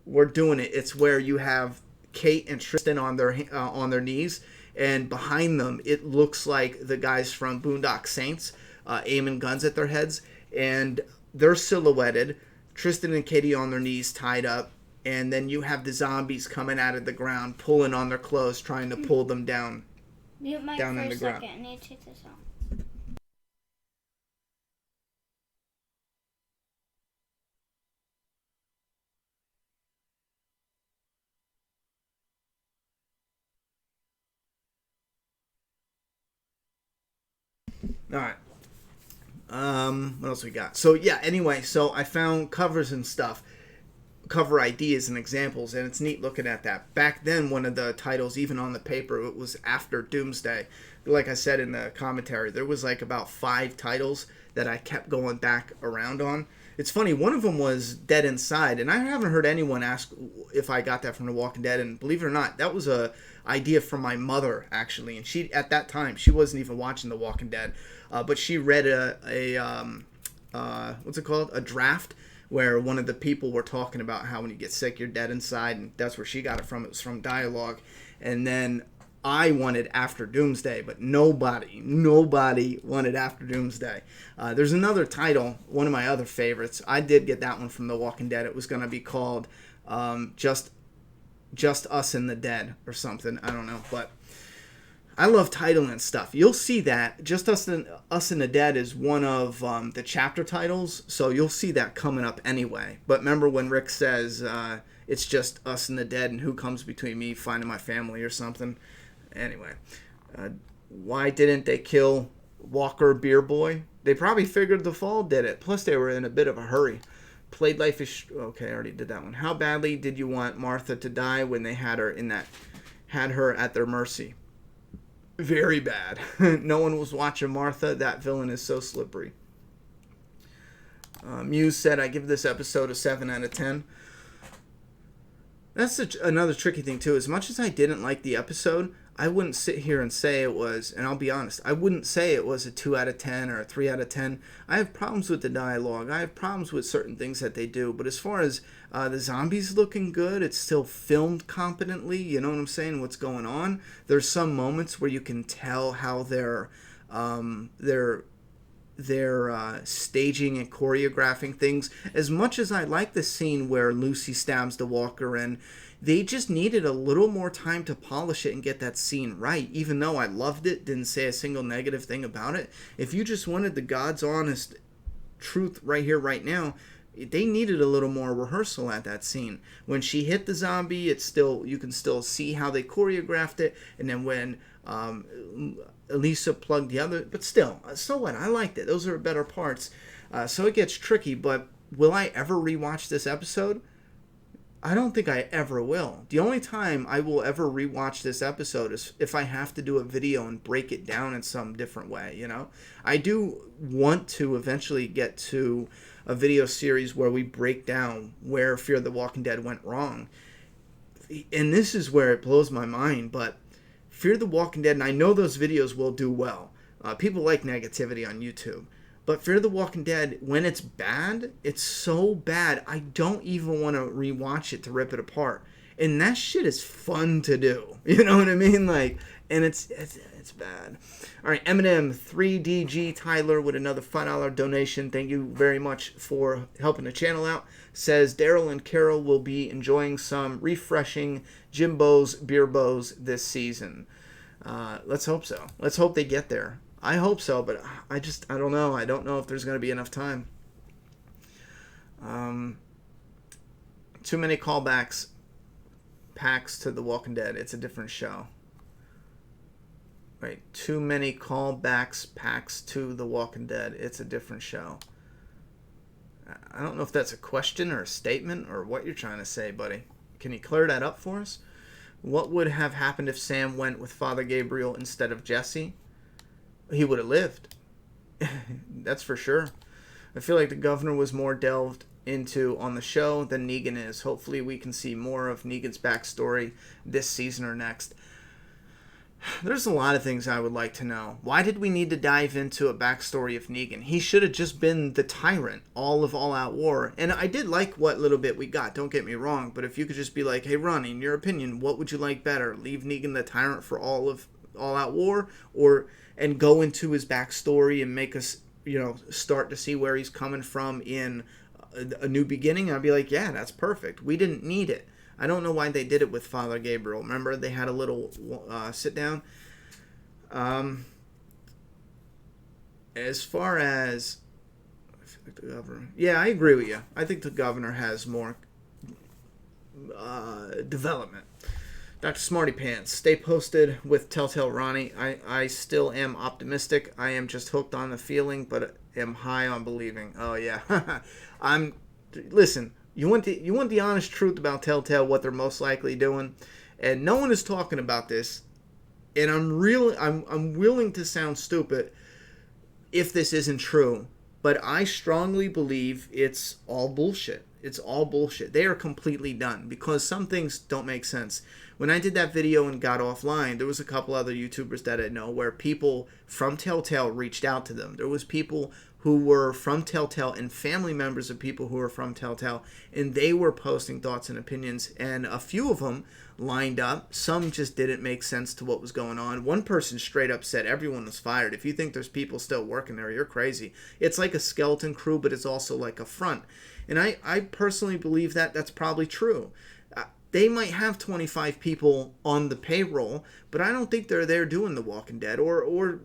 It's where you have Kate and Tristan on their knees, and behind them it looks like the guys from Boondock Saints aiming guns at their heads, and they're silhouetted. Tristan and Katie on their knees tied up, and then you have the zombies coming out of the ground, pulling on their clothes, trying to pull them down.
Mute Mike
down
for
in
a
the ground.
second. I need to take this off.
All right. What else we got? So yeah, anyway, so I found covers and stuff, cover ideas and examples, and it's neat looking at that. Back then, one of the titles, even on the paper, it was After Doomsday. Like I said in the commentary, there was like about 5 titles that I kept going back around on. It's funny, one of them was Dead Inside, and I haven't heard anyone ask if I got that from The Walking Dead, and believe it or not, that was a idea from my mother, actually, and she, at that time, she wasn't even watching The Walking Dead, but she read what's it called? A draft, where one of the people were talking about how when you get sick, you're dead inside, and that's where she got it from. It was from dialogue, and then I wanted After Doomsday, but nobody wanted After Doomsday. There's another title, one of my other favorites. I did get that one from The Walking Dead. It was going to be called Just Us and the Dead or something. I don't know, but I love titling and stuff. You'll see that Just Us and the Dead is one of the chapter titles, so you'll see that coming up anyway. But remember when Rick says it's just us and the dead, and who comes between me finding my family or something? Anyway, why didn't they kill Walker Beer Boy? They probably figured the fall did it. Plus, they were in a bit of a hurry. Played Life is... Okay, I already did that one. How badly did you want Martha to die when they had her at their mercy? Very bad. No one was watching Martha. That villain is so slippery. Muse said, I give this episode a 7 out of 10. That's another tricky thing, too. As much as I didn't like the episode, I wouldn't sit here and say it was, and I'll be honest, I wouldn't say it was a 2 out of 10 or a 3 out of 10. I have problems with the dialogue. I have problems with certain things that they do. But as far as the zombies looking good, it's still filmed competently. You know what I'm saying? What's going on? There's some moments where you can tell how they're staging and choreographing things. As much as I like the scene where Lucy stabs the walker in, they just needed a little more time to polish it and get that scene right. Even though I loved it, didn't say a single negative thing about it. If you just wanted the God's honest truth right here, right now, they needed a little more rehearsal at that scene. When she hit the zombie, you can still see how they choreographed it. And then when Elisa plugged the other, but still, so what? I liked it. Those are better parts. So it gets tricky, but will I ever rewatch this episode? I don't think I ever will. The only time I will ever rewatch this episode is if I have to do a video and break it down in some different way, you know? I do want to eventually get to a video series where we break down where Fear the Walking Dead went wrong. And this is where it blows my mind, but Fear the Walking Dead, and I know those videos will do well. People like negativity on YouTube. But Fear the Walking Dead, when it's bad, it's so bad, I don't even want to rewatch it to rip it apart. And that shit is fun to do. You know what I mean? Like, and it's bad. All right, Eminem 3DG Tyler with another $5 donation. Thank you very much for helping the channel out. Says Daryl and Carol will be enjoying some refreshing Jimbo's Beer Bows this season. Let's hope so. Let's hope they get there. I hope so, but I don't know. I don't know if there's going to be enough time. Too many callbacks, packs to The Walking Dead. It's a different show. Right. Too many callbacks, packs to The Walking Dead. It's a different show. I don't know if that's a question or a statement or what you're trying to say, buddy. Can you clear that up for us? What would have happened if Sam went with Father Gabriel instead of Jesse? He would have lived. That's for sure. I feel like the governor was more delved into on the show than Negan is. Hopefully we can see more of Negan's backstory this season or next. There's a lot of things I would like to know. Why did we need to dive into a backstory of Negan? He should have just been the tyrant all of All Out War. And I did like what little bit we got, don't get me wrong. But if you could just be like, hey, Ronnie, in your opinion, what would you like better? Leave Negan the tyrant for all of All Out War? And go into his backstory and make us, start to see where he's coming from in A New Beginning? I'd be like, yeah, that's perfect. We didn't need it. I don't know why they did it with Father Gabriel. Remember, they had a little sit down. As far as I feel like the governor, yeah, I agree with you. I think the governor has more development. Dr. Smarty Pants, stay posted with Telltale Ronnie. I still am optimistic. I am just hooked on the feeling, but am high on believing. Oh yeah, Listen. You want the honest truth about Telltale, what they're most likely doing, and no one is talking about this. And I'm willing to sound stupid if this isn't true, but I strongly believe it's all bullshit. It's all bullshit. They are completely done because some things don't make sense. When I did that video and got offline, there was a couple other YouTubers that I know where people from Telltale reached out to them. There was people who were from Telltale and family members of people who were from Telltale, and they were posting thoughts and opinions, and a few of them lined up. Some just didn't make sense to what was going on. One person straight up said everyone was fired. If you think there's people still working there, you're crazy. It's like a skeleton crew, but it's also like a front. And I personally believe that that's probably true. They might have 25 people on the payroll, but I don't think they're there doing The Walking Dead or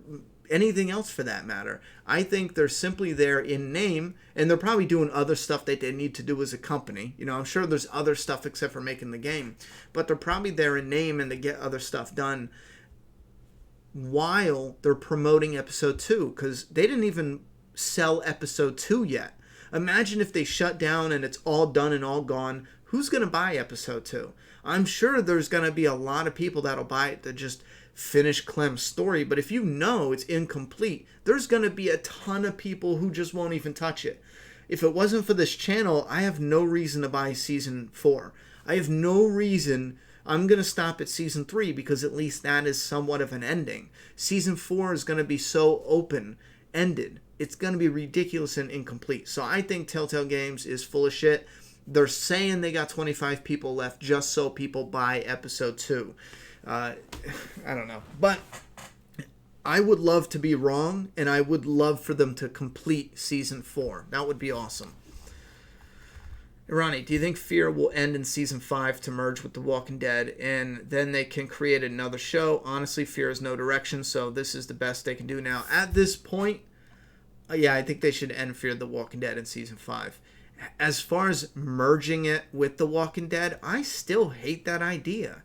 anything else for that matter. I think they're simply there in name, and they're probably doing other stuff that they need to do as a company. I'm sure there's other stuff except for making the game, but they're probably there in name and they get other stuff done while they're promoting episode 2, because they didn't even sell episode 2 yet. Imagine if they shut down and it's all done and all gone. Who's going to buy episode 2? I'm sure there's going to be a lot of people that'll buy it to just finish Clem's story, but if it's incomplete, there's going to be a ton of people who just won't even touch it. If it wasn't for this channel, I have no reason to buy season 4. I have no reason. I'm going to stop at season 3 because at least that is somewhat of an ending. Season 4 is going to be so open-ended. It's going to be ridiculous and incomplete. So I think Telltale Games is full of shit. They're saying they got 25 people left just so people buy episode 2. I don't know. But I would love to be wrong, and I would love for them to complete season 4. That would be awesome. Ronnie, do you think Fear will end in season 5 to merge with The Walking Dead, and then they can create another show? Honestly, Fear has no direction, so this is the best they can do now. At this point, yeah, I think they should end Fear the Walking Dead in season 5. As far as merging it with The Walking Dead, I still hate that idea.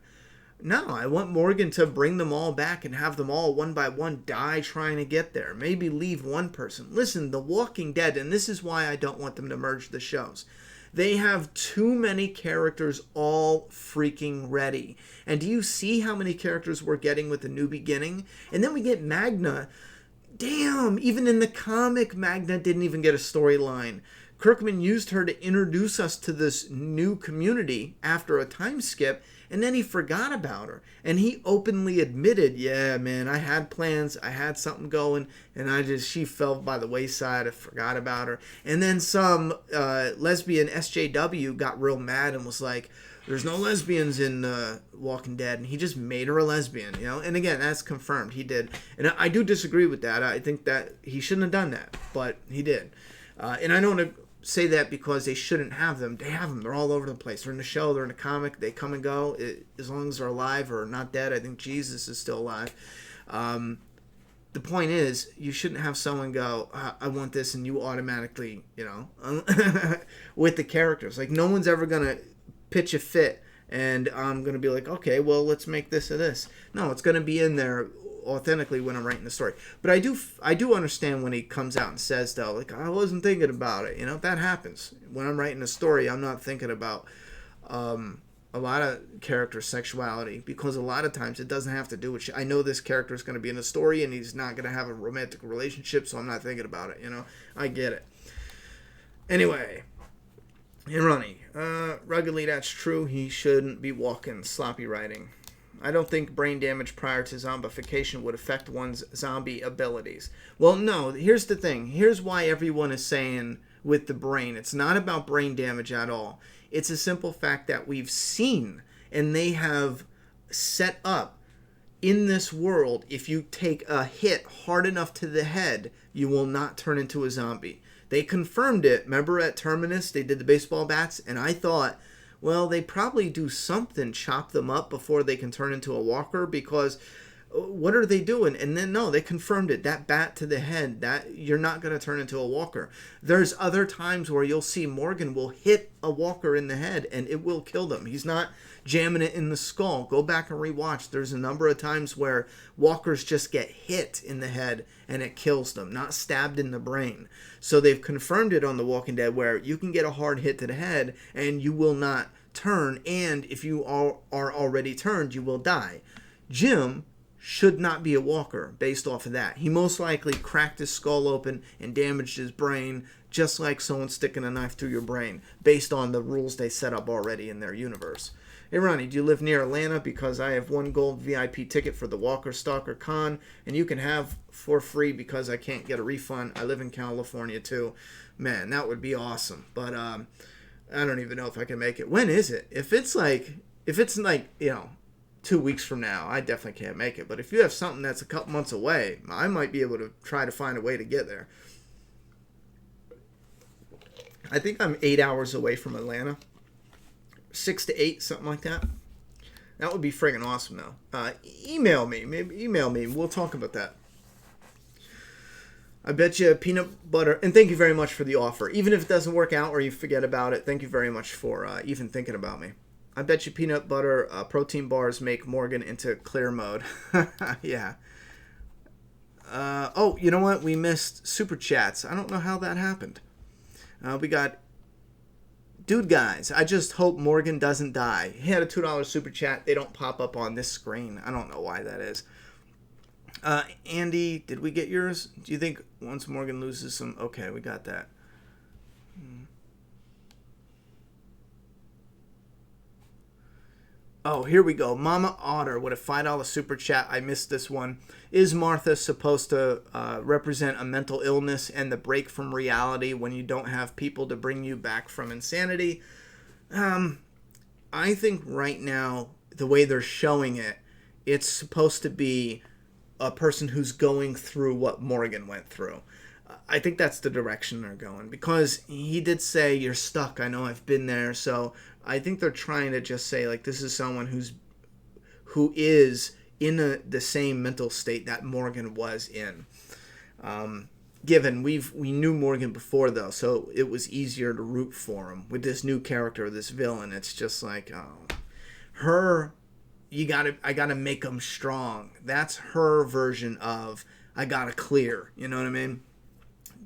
No, I want Morgan to bring them all back and have them all one by one die trying to get there. Maybe leave one person. Listen, The Walking Dead, and this is why I don't want them to merge the shows. They have too many characters all freaking ready. And do you see how many characters we're getting with The New Beginning? And then we get Magna. Damn, even in the comic, Magna didn't even get a storyline. Kirkman used her to introduce us to this new community after a time skip, and then he forgot about her. And he openly admitted, yeah, man, I had plans, I had something going, and she fell by the wayside, I forgot about her. And then some lesbian SJW got real mad and was like, there's no lesbians in Walking Dead, and he just made her a lesbian, you know. And again, that's confirmed. He did, and I do disagree with that. I think that he shouldn't have done that, but he did. And I don't say that because they shouldn't have them. They have them. They're all over the place. They're in the show. They're in the comic. They come and go. As long as they're alive or not dead. I think Jesus is still alive. The point is, you shouldn't have someone go, I want this, and you automatically, you know, with the characters. Like, no one's ever going to pitch a fit, and I'm going to be like, okay, well, let's make this or this. No, it's going to be in there authentically when I'm writing the story. But I do understand when he comes out and says, though, like, I wasn't thinking about it. You know, that happens. When I'm writing a story, I'm not thinking about a lot of character sexuality, because a lot of times it doesn't have to do with I know this character is going to be in the story and he's not going to have a romantic relationship, so I'm not thinking about it, you know. I get it. Anyway, and Ronnie, ruggedly that's true. He shouldn't be walking. Sloppy writing. I don't think brain damage prior to zombification would affect one's zombie abilities. Well, no, here's the thing. Here's why everyone is saying with the brain. It's not about brain damage at all. It's a simple fact that we've seen, and they have set up in this world, if you take a hit hard enough to the head, you will not turn into a zombie. They confirmed it. Remember at Terminus, they did the baseball bats, and I thought, well, they probably do something, chop them up before they can turn into a walker, because what are they doing? And then, no, they confirmed it. That bat to the head, that you're not going to turn into a walker. There's other times where you'll see Morgan will hit a walker in the head, and it will kill them. He's not jamming it in the skull. Go back and rewatch. There's a number of times where walkers just get hit in the head, and it kills them, not stabbed in the brain. So they've confirmed it on The Walking Dead, where you can get a hard hit to the head, and you will not turn, and if you are already turned, you will die. Jim should not be a walker based off of that. He most likely cracked his skull open and damaged his brain, just like someone sticking a knife through your brain, based on the rules they set up already in their universe. Hey Ronnie, do you live near Atlanta? Because I have one gold VIP ticket for the Walker Stalker Con, and you can have for free because I can't get a refund. I live in California too. Man, that would be awesome. But I don't even know if I can make it. When is it? If it's like, you know, 2 weeks from now, I definitely can't make it. But if you have something that's a couple months away, I might be able to try to find a way to get there. I think I'm 8 hours away from Atlanta. 6 to 8, something like that. That would be friggin' awesome, though. Email me. Maybe email me. We'll talk about that. I bet you peanut butter. And thank you very much for the offer. Even if it doesn't work out or you forget about it, thank you very much for even thinking about me. I bet you peanut butter protein bars make Morgan into clear mode. Yeah. Oh, you know what? We missed super chats. I don't know how that happened. We got Dude Guys. I just hope Morgan doesn't die. He had a $2 super chat. They don't pop up on this screen. I don't know why that is. Andy, did we get yours? Do you think once Morgan loses some... Okay, we got that. Oh, here we go. Mama Otter with a $5 super chat. I missed this one. Is Martha supposed to represent a mental illness and the break from reality when you don't have people to bring you back from insanity? I think right now, the way they're showing it, it's supposed to be a person who's going through what Morgan went through. I think that's the direction they're going, because he did say, you're stuck. I know, I've been there. So I think they're trying to just say, like, this is someone who is in the same mental state that Morgan was in. Given we knew Morgan before, though, so it was easier to root for him. With this new character, this villain, it's just like, oh, I gotta make him strong. That's her version of I gotta clear. You know what I mean?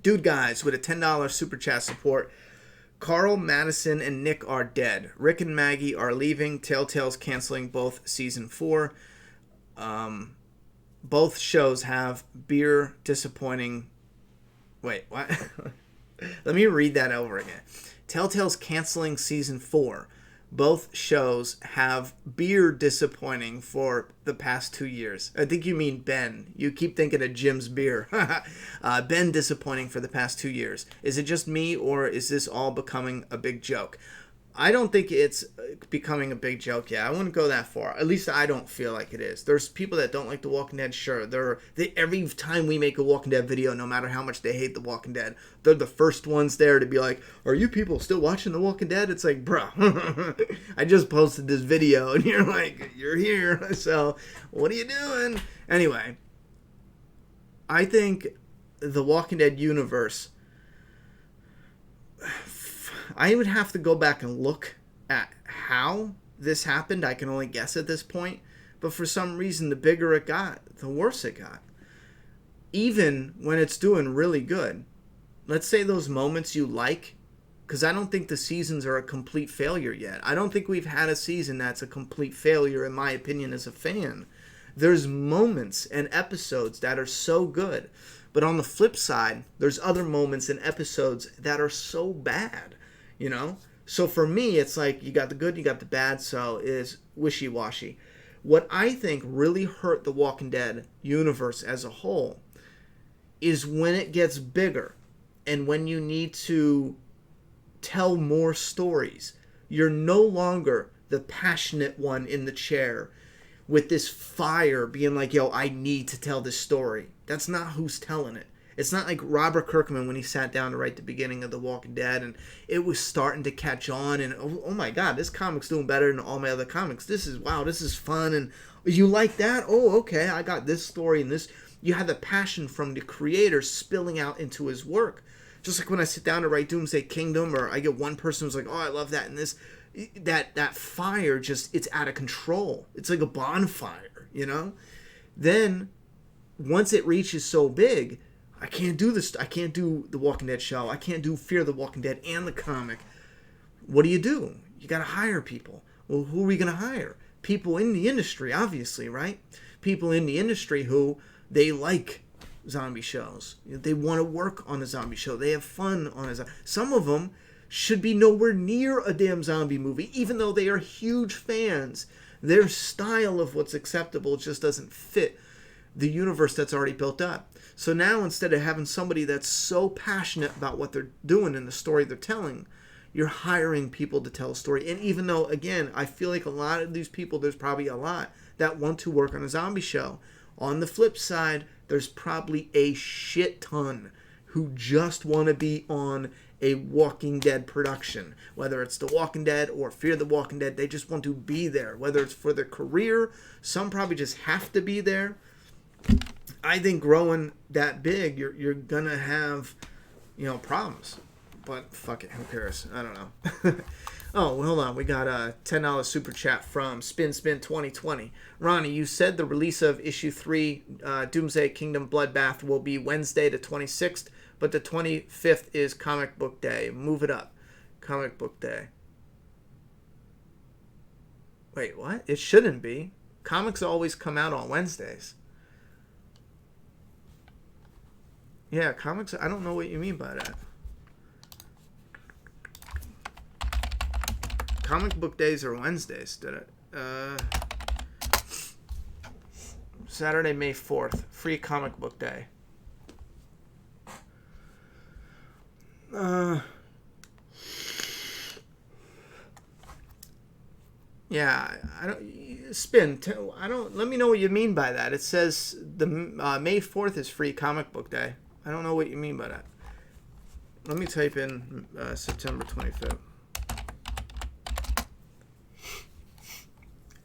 Dude Guys with a $10 super chat support. Carl, Madison, and Nick are dead. Rick and Maggie are leaving. Telltale's canceling both season 4. Both shows have beer disappointing... Wait, what? Let me read that over again. Telltale's canceling season 4. Both shows have beer disappointing for the past 2 years. I think you mean Ben. You keep thinking of Jim's beer. Ben disappointing for the past 2 years. Is it just me, or is this all becoming a big joke? I don't think it's becoming a big joke yet. I wouldn't go that far. At least I don't feel like it is. There's people that don't like The Walking Dead. Sure, every time we make a Walking Dead video, no matter how much they hate The Walking Dead, they're the first ones there to be like, "Are you people still watching The Walking Dead?" It's like, bro, I just posted this video, and you're like, you're here. So what are you doing? Anyway, I think the Walking Dead universe, I would have to go back and look at how this happened. I can only guess at this point. But for some reason, the bigger it got, the worse it got. Even when it's doing really good. Let's say those moments you like, because I don't think the seasons are a complete failure yet. I don't think we've had a season that's a complete failure, in my opinion, as a fan. There's moments and episodes that are so good. But on the flip side, there's other moments and episodes that are so bad. You know? So for me, it's like you got the good, you got the bad, so it's wishy-washy. What I think really hurt the Walking Dead universe as a whole is when it gets bigger and when you need to tell more stories. You're no longer the passionate one in the chair with this fire being like, yo, I need to tell this story. That's not who's telling it. It's not like Robert Kirkman when he sat down to write the beginning of The Walking Dead and it was starting to catch on and oh my god, this comic's doing better than all my other comics. This is fun, and you like that? Oh, okay, I got this story and this. You had the passion from the creator spilling out into his work. Just like when I sit down to write Doomsday Kingdom, or I get one person who's like, oh, I love that and this. That fire just, it's out of control. It's like a bonfire, you know? Then, once it reaches so big, I can't do this. I can't do the Walking Dead show. I can't do Fear the Walking Dead and the comic. What do? You got to hire people. Well, who are we going to hire? People in the industry, obviously, right? People in the industry who, they like zombie shows. They want to work on a zombie show. They have fun on a zombie. Some of them should be nowhere near a damn zombie movie, even though they are huge fans. Their style of what's acceptable just doesn't fit the universe that's already built up. So now, instead of having somebody that's so passionate about what they're doing and the story they're telling, you're hiring people to tell a story. And even though, again, I feel like a lot of these people, there's probably a lot that want to work on a zombie show. On the flip side, there's probably a shit ton who just want to be on a Walking Dead production. Whether it's The Walking Dead or Fear the Walking Dead, they just want to be there. Whether it's for their career, some probably just have to be there. I think growing that big, you're gonna have, problems. But fuck it, who cares? I don't know. Oh, hold on. We got a $10 super chat from Spin 2020. Ronnie, you said the release of issue 3, Doomsday Kingdom Bloodbath, will be Wednesday the 26th, but the 25th is Comic Book Day. Move it up. Comic Book Day. Wait, what? It shouldn't be. Comics always come out on Wednesdays. Yeah, comics, I don't know what you mean by that. Comic book days are Wednesdays. Saturday, May 4th. Free comic book day. Yeah, I don't spin. Let me know what you mean by that. It says the May 4th is free comic book day. I don't know what you mean by that. Let me type in September 25th.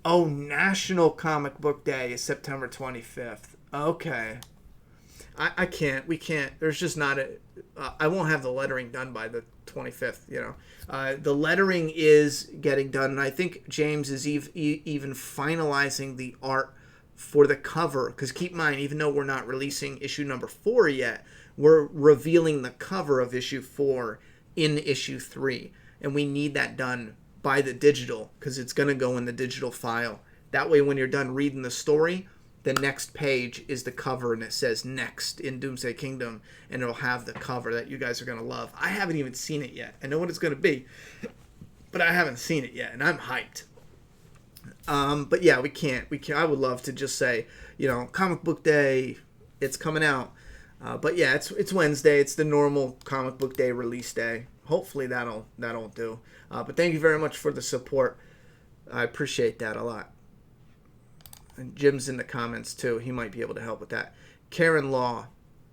Oh, National Comic Book Day is September 25th. Okay. I can't. We can't. There's just not a... I won't have the lettering done by the 25th, The lettering is getting done, and I think James is even finalizing the art for the cover. Because keep in mind, even though we're not releasing issue number 4 yet, we're revealing the cover of issue 4 in issue 3. And we need that done by the digital, because it's going to go in the digital file. That way, when you're done reading the story, the next page is the cover, and it says Next in Doomsday Kingdom, and it'll have the cover that you guys are going to love. I haven't even seen it yet. I know what it's going to be, but I haven't seen it yet, and I'm hyped. But yeah, we can't. I would love to just say, Comic Book Day, it's coming out. But yeah, it's Wednesday. It's the normal Comic Book Day release day. hopefully that'll do. But thank you very much for the support. I appreciate that a lot. And Jim's in the comments too. He might be able to help with that. Karen Law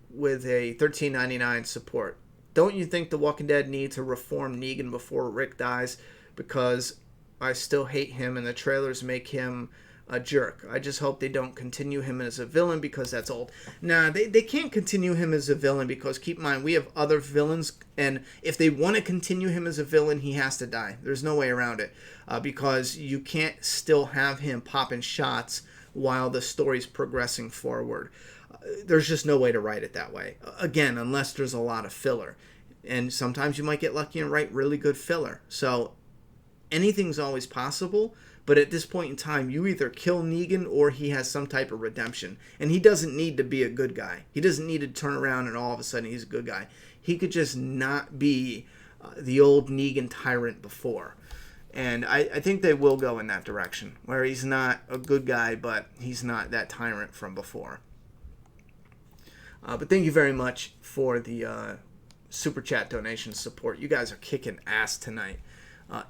with a $13.99 support. Don't you think The Walking Dead need to reform Negan before Rick dies? Because I still hate him and the trailers make him a jerk. I just hope they don't continue him as a villain because that's old. Nah, they can't continue him as a villain because, keep in mind, we have other villains, and if they want to continue him as a villain, he has to die. There's no way around it, because you can't still have him popping shots while the story's progressing forward. There's just no way to write it that way. Again, unless there's a lot of filler. And sometimes you might get lucky and write really good filler. So anything's always possible. But at this point in time, you either kill Negan or he has some type of redemption. And he doesn't need to be a good guy. He doesn't need to turn around and all of a sudden he's a good guy. He could just not be the old Negan tyrant before. And I think they will go in that direction, where he's not a good guy, but he's not that tyrant from before. But thank you very much for the Super Chat donation support. You guys are kicking ass tonight.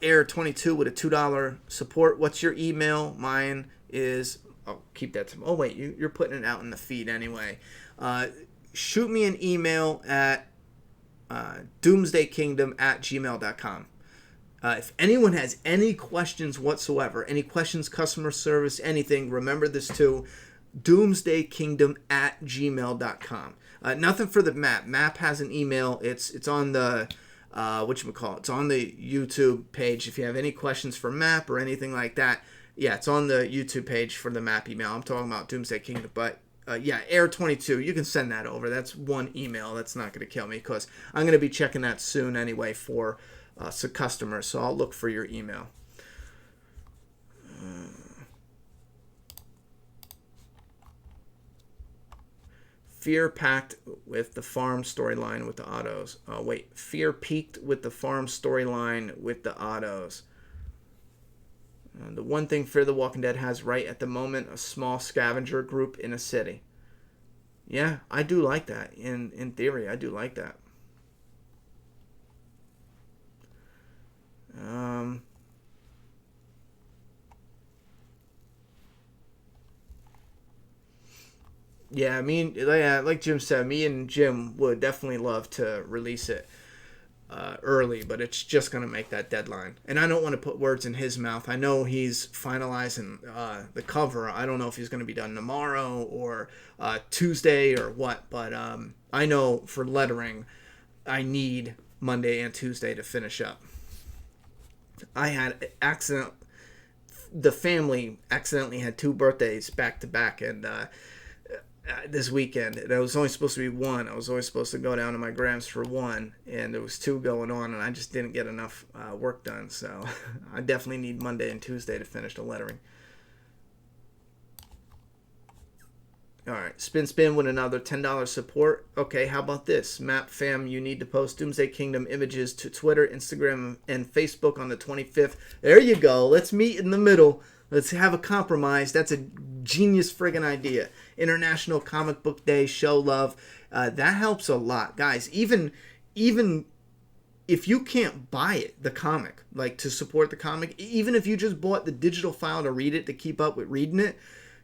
Air22 with a $2 support. What's your email? Mine is... Oh, keep that to... Oh, wait. You're putting it out in the feed anyway. Shoot me an email at doomsdaykingdom@gmail.com. If anyone has any questions whatsoever, any questions, customer service, anything, remember this too. doomsdaykingdom@gmail.com. Nothing for the map. Map has an email. It's on the... whatchamacallit, it's on the YouTube page. If you have any questions for map or anything like that, yeah, it's on the YouTube page for the map email. I'm talking about Doomsday Kingdom, but yeah, Air22, you can send that over. That's one email. That's not going to kill me because I'm going to be checking that soon anyway for some customers, so I'll look for your email. Fear packed with the farm storyline with the autos. Oh, wait. Fear peaked with the farm storyline with the autos. The one thing Fear the Walking Dead has right at the moment, a small scavenger group in a city. Yeah, I do like that. In theory, I do like that. Yeah, like Jim said, me and Jim would definitely love to release it early, but it's just going to make that deadline. And I don't want to put words in his mouth. I know he's finalizing the cover. I don't know if he's going to be done tomorrow or Tuesday or what, but I know for lettering, I need Monday and Tuesday to finish up. I had the family accidentally had 2 birthdays back to back, and this weekend, and it was only supposed to be one. I was only supposed to go down to my grams for one, and there was 2 going on, and I just didn't get enough work done. So I definitely need Monday and Tuesday to finish the lettering. All right, Spin with another $10 support. Okay, how about this? Map fam, you need to post Doomsday Kingdom images to Twitter, Instagram, and Facebook on the 25th. There you go. Let's meet in the middle. Let's have a compromise. That's a genius friggin' idea. International Comic Book Day, show love. That helps a lot. Guys, even if you can't buy it, the comic, like to support the comic, even if you just bought the digital file to read it, to keep up with reading it,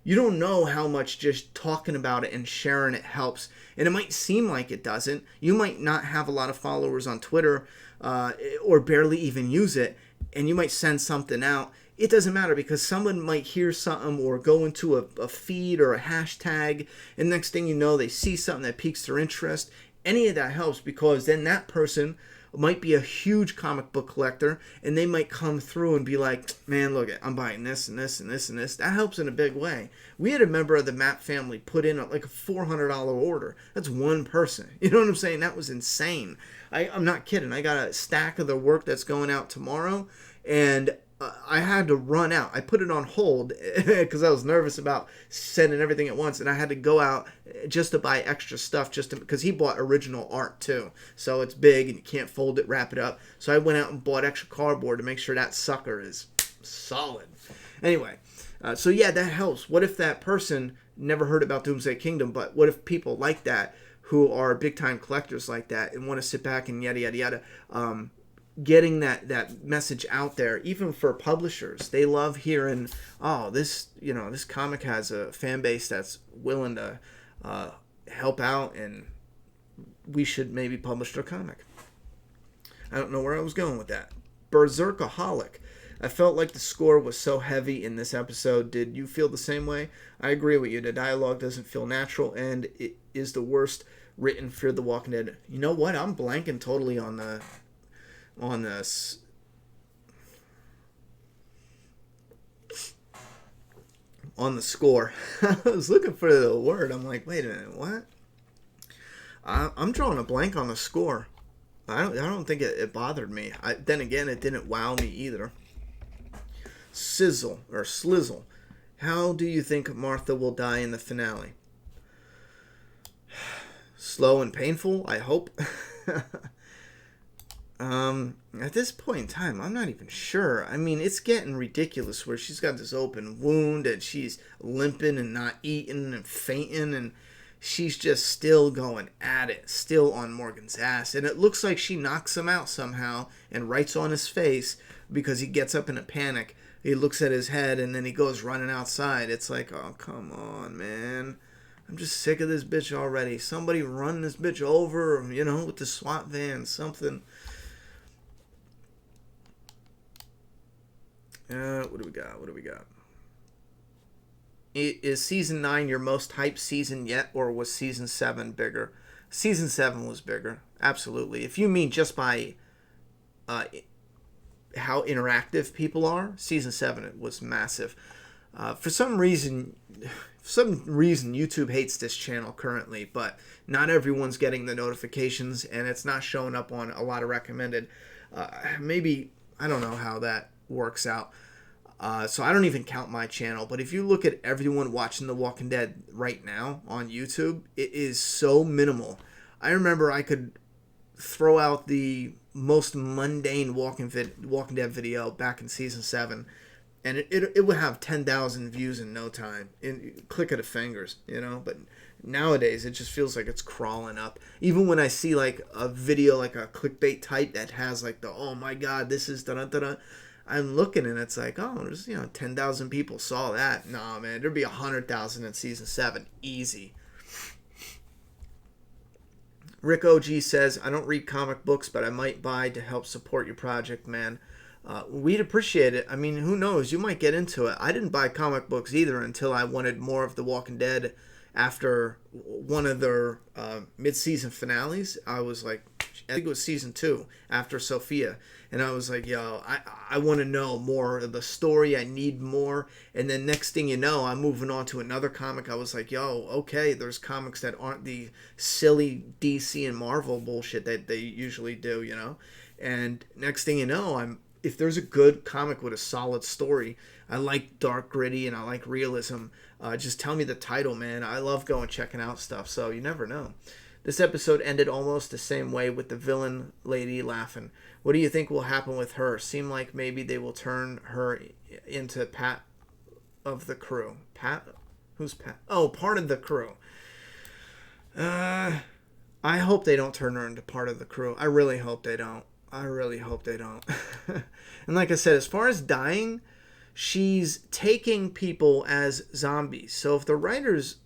you don't know how much just talking about it and sharing it helps. And it might seem like it doesn't. You might not have a lot of followers on Twitter or barely even use it, and you might send something out. It doesn't matter because someone might hear something or go into a feed or a hashtag, and next thing you know, they see something that piques their interest. Any of that helps because then that person might be a huge comic book collector, and they might come through and be like, man, look, I'm buying this and this and this and this. That helps in a big way. We had a member of the Map family put in like a $400 order. That's one person. You know what I'm saying? That was insane. I'm not kidding. I got a stack of the work that's going out tomorrow, and I had to run out. I put it on hold because I was nervous about sending everything at once, and I had to go out just to buy extra stuff because he bought original art too. So it's big and you can't fold it, wrap it up. So I went out and bought extra cardboard to make sure that sucker is solid. Anyway, so yeah, that helps. What if that person never heard about Doomsday Kingdom, but what if people like that who are big time collectors like that and want to sit back and yada yada yada. Getting that message out there, even for publishers, they love hearing, oh, this comic has a fan base that's willing to help out, and we should maybe publish their comic. I don't know where I was going with that. Berserkaholic. I felt like the score was so heavy in this episode. Did you feel the same way? I agree with you. The dialogue doesn't feel natural, and it is the worst written Fear the Walking Dead. You know what? I'm blanking totally on this. On the score. I was looking for the word. I'm like, wait a minute, what? I'm drawing a blank on the score. I don't think it bothered me. Then again, it didn't wow me either. Slizzle. How do you think Martha will die in the finale? Slow and painful, I hope. At this point in time, I'm not even sure. I mean, it's getting ridiculous where she's got this open wound and she's limping and not eating and fainting, and she's just still going at it, still on Morgan's ass. And it looks like she knocks him out somehow and writes on his face because he gets up in a panic. He looks at his head and then he goes running outside. It's like, oh, come on, man. I'm just sick of this bitch already. Somebody run this bitch over, with the SWAT van, something. What do we got? Is season 9 your most hyped season yet, or was season 7 bigger? Season 7 was bigger, absolutely. If you mean just by how interactive people are, season 7 was massive. For some reason, YouTube hates this channel currently, but not everyone's getting the notifications, and it's not showing up on a lot of recommended. Maybe, I don't know how that works out. So I don't even count my channel, but if you look at everyone watching The Walking Dead right now on YouTube, it is so minimal. I remember I could throw out the most mundane Walking Dead video back in season 7, and it would have 10,000 views in no time, in click of the fingers, but nowadays it just feels like it's crawling up. Even when I see like a video, like a clickbait type that has like the, oh my god, this is da-da-da-da, I'm looking and it's like, oh, there's 10,000 people saw that. Nah, man, there'd be 100,000 in season 7, easy. Rick OG says, I don't read comic books, but I might buy to help support your project, man. We'd appreciate it. I mean, who knows? You might get into it. I didn't buy comic books either until I wanted more of The Walking Dead after one of their mid-season finales. I was like, I think it was season 2 after Sophia. And I was like, yo, I want to know more of the story. I need more. And then next thing you know, I'm moving on to another comic. I was like, yo, okay, there's comics that aren't the silly DC and Marvel bullshit that they usually do, And next thing you know, if there's a good comic with a solid story, I like dark, gritty, and I like realism. Just tell me the title, man. I love going checking out stuff, so you never know. This episode ended almost the same way with the villain lady laughing. What do you think will happen with her? Seem like maybe they will turn her into Pat of the crew. Pat? Who's Pat? Oh, part of the crew. I hope they don't turn her into part of the crew. I really hope they don't. And like I said, as far as dying, she's taking people as zombies. So if the writers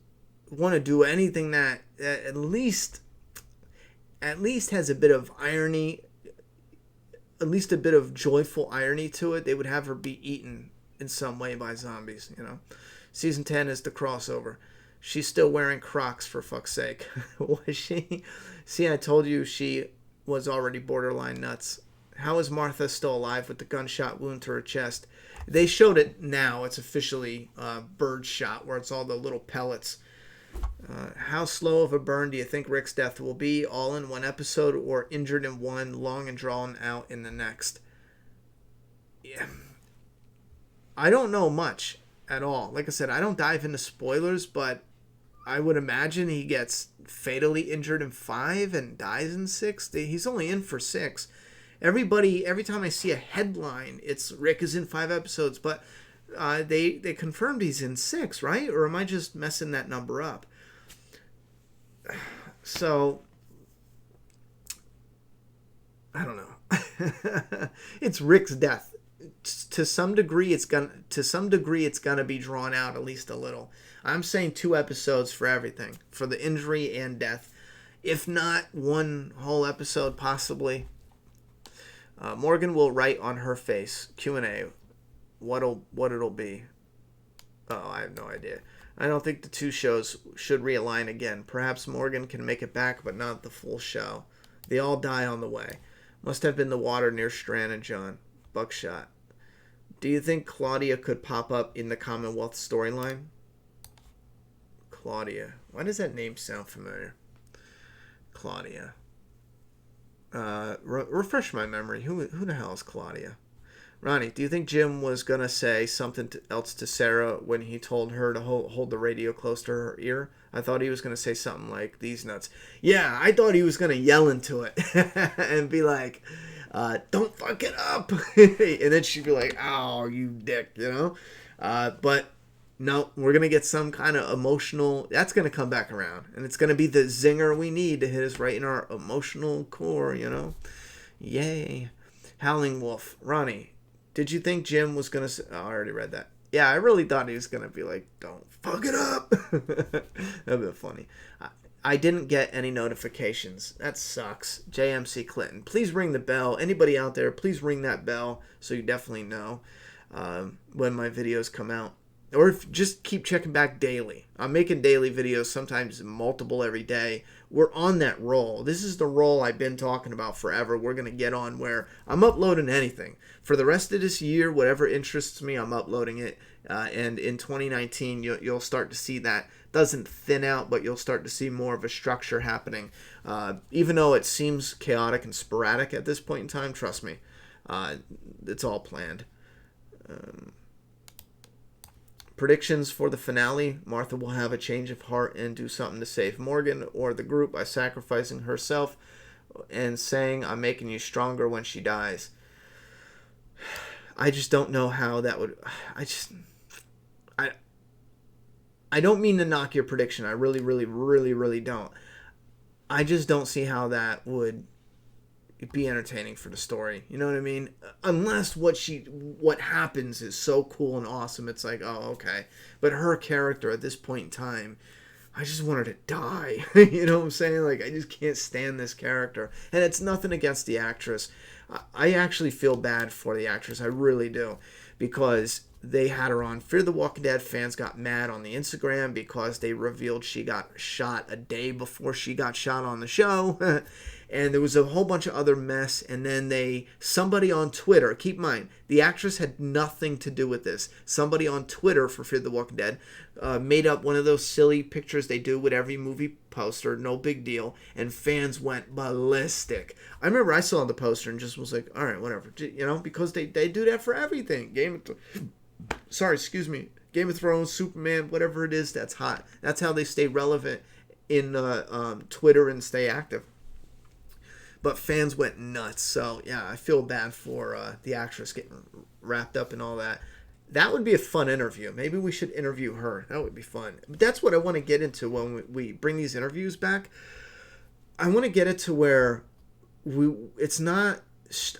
want to do anything that at least has a bit of irony, at least a bit of joyful irony to it, they would have her be eaten in some way by zombies, Season 10 is the crossover. She's still wearing Crocs, for fuck's sake. Was she? See, I told you she was already borderline nuts. How is Martha still alive with the gunshot wound to her chest? They showed it now. It's officially bird shot, where it's all the little pellets. How slow of a burn do you think Rick's death will be? All in one episode, or injured in one, long and drawn out in the next? Yeah. I don't know much at all. Like I said, I don't dive into spoilers, but I would imagine he gets fatally injured in 5 and dies in 6. He's only in for 6. Every time I see a headline, it's Rick is in 5 episodes, but they confirmed he's in 6, right? Or am I just messing that number up? So I don't know. It's Rick's death. To some degree, it's gonna be drawn out at least a little. I'm saying 2 episodes for everything, for the injury and death, if not one whole episode, possibly. Morgan will write on her face Q&A what it'll be. Oh, I have no idea. I don't think the 2 shows should realign again. Perhaps Morgan can make it back, but not the full show. They all die on the way. Must have been the water near Strand and John. Buckshot. Do you think Claudia could pop up in the Commonwealth storyline? Claudia. Why does that name sound familiar? Claudia. Refresh my memory. Who the hell is Claudia? Ronnie, do you think Jim was going to say something else to Sarah when he told her to hold the radio close to her ear? I thought he was going to say something like, these nuts. Yeah, I thought he was going to yell into it and be like, don't fuck it up. And then she'd be like, oh, you dick, you know? But no, we're going to get some kind of emotional, that's going to come back around. And it's going to be the zinger we need to hit us right in our emotional core, you know? Yay. Howling Wolf. Ronnie, did you think Jim was going to say... Oh, I already read that. Yeah, I really thought he was going to be like, don't fuck it up. That'd be funny. I didn't get any notifications. That sucks. JMC Clinton. Please ring the bell. Anybody out there, please ring that bell so you definitely know when my videos come out. Or just keep checking back daily. I'm making daily videos, sometimes multiple every day. We're on that roll. This is the roll I've been talking about forever. We're going to get on where I'm uploading anything. For the rest of this year, whatever interests me, I'm uploading it. And in 2019, you'll start to see that. Doesn't thin out, but you'll start to see more of a structure happening. Even though it seems chaotic and sporadic at this point in time, trust me, it's all planned. Predictions for the finale. Martha will have a change of heart and do something to save Morgan or the group by sacrificing herself and saying, I'm making you stronger when she dies. I just don't know how that would... I don't mean to knock your prediction. I really, really, really, really don't. I just don't see how that would be entertaining for the story. You know what I mean? Unless what happens is so cool and awesome. It's like, oh, okay. But her character at this point in time, I just want her to die. You know what I'm saying? Like, I just can't stand this character. And it's nothing against the actress. I actually feel bad for the actress. I really do. Because they had her on Fear the Walking Dead. Fans got mad on the Instagram because they revealed she got shot a day before she got shot on the show. And there was a whole bunch of other mess. And then somebody on Twitter, keep in mind, the actress had nothing to do with this. Somebody on Twitter for Fear the Walking Dead made up one of those silly pictures they do with every movie poster. No big deal. And fans went ballistic. I remember I saw the poster and just was like, all right, whatever. You know, because they do that for everything. Game of Thrones, Superman, whatever it is that's hot. That's how they stay relevant in Twitter and stay active. But fans went nuts. So, yeah, I feel bad for the actress getting wrapped up in all that. That would be a fun interview. Maybe we should interview her. That would be fun. But that's what I want to get into when we bring these interviews back. I want to get it to where it's not...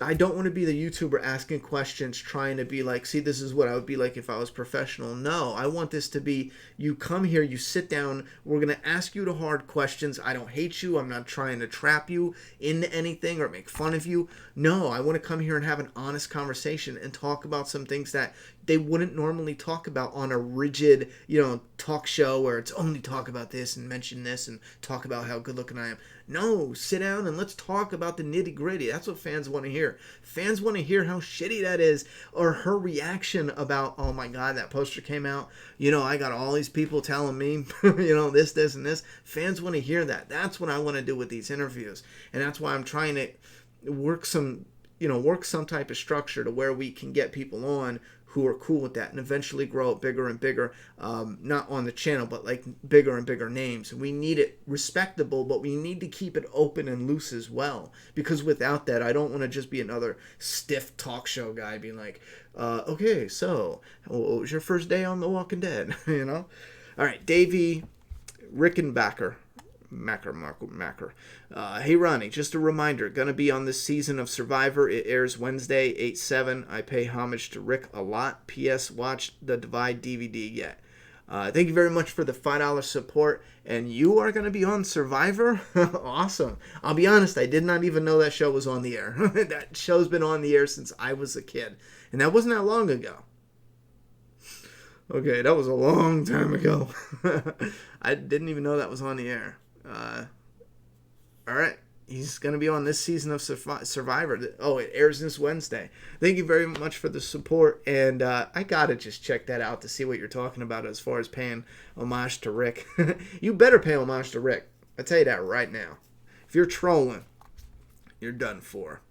I don't want to be the YouTuber asking questions, trying to be like, see, this is what I would be like if I was professional. No, I want this to be, you come here, you sit down, we're going to ask you the hard questions. I don't hate you. I'm not trying to trap you into anything or make fun of you. No, I want to come here and have an honest conversation and talk about some things that they wouldn't normally talk about on a rigid, talk show where it's only talk about this and mention this and talk about how good looking I am. No, sit down and let's talk about the nitty gritty. That's what fans want to hear. Fans want to hear how shitty that is, or her reaction about, oh my God, that poster came out. I got all these people telling me, this, and this. Fans want to hear that. That's what I want to do with these interviews. And that's why I'm trying to work some type of structure to where we can get people on who are cool with that and eventually grow it bigger and bigger, not on the channel, but like bigger and bigger names. We need it respectable, but we need to keep it open and loose as well. Because without that, I don't want to just be another stiff talk show guy being like, okay, so what was your first day on The Walking Dead? All right, Davey Rickenbacker. Macker. Hey Ronnie, just a reminder, gonna be on this season of Survivor. It airs Wednesday, 8/7. I pay homage to Rick a lot. P.S. Watched the Divide DVD yet. Thank you very much for the $5 support. And you are gonna be on Survivor? Awesome. I'll be honest, I did not even know that show was on the air. That show's been on the air since I was a kid. And that wasn't that long ago. Okay, that was a long time ago. I didn't even know that was on the air. All right. He's going to be on this season of Survivor. Oh, it airs this Wednesday. Thank you very much for the support. And I got to just check that out to see what you're talking about as far as paying homage to Rick. You better pay homage to Rick. I'll tell you that right now. If you're trolling, you're done for.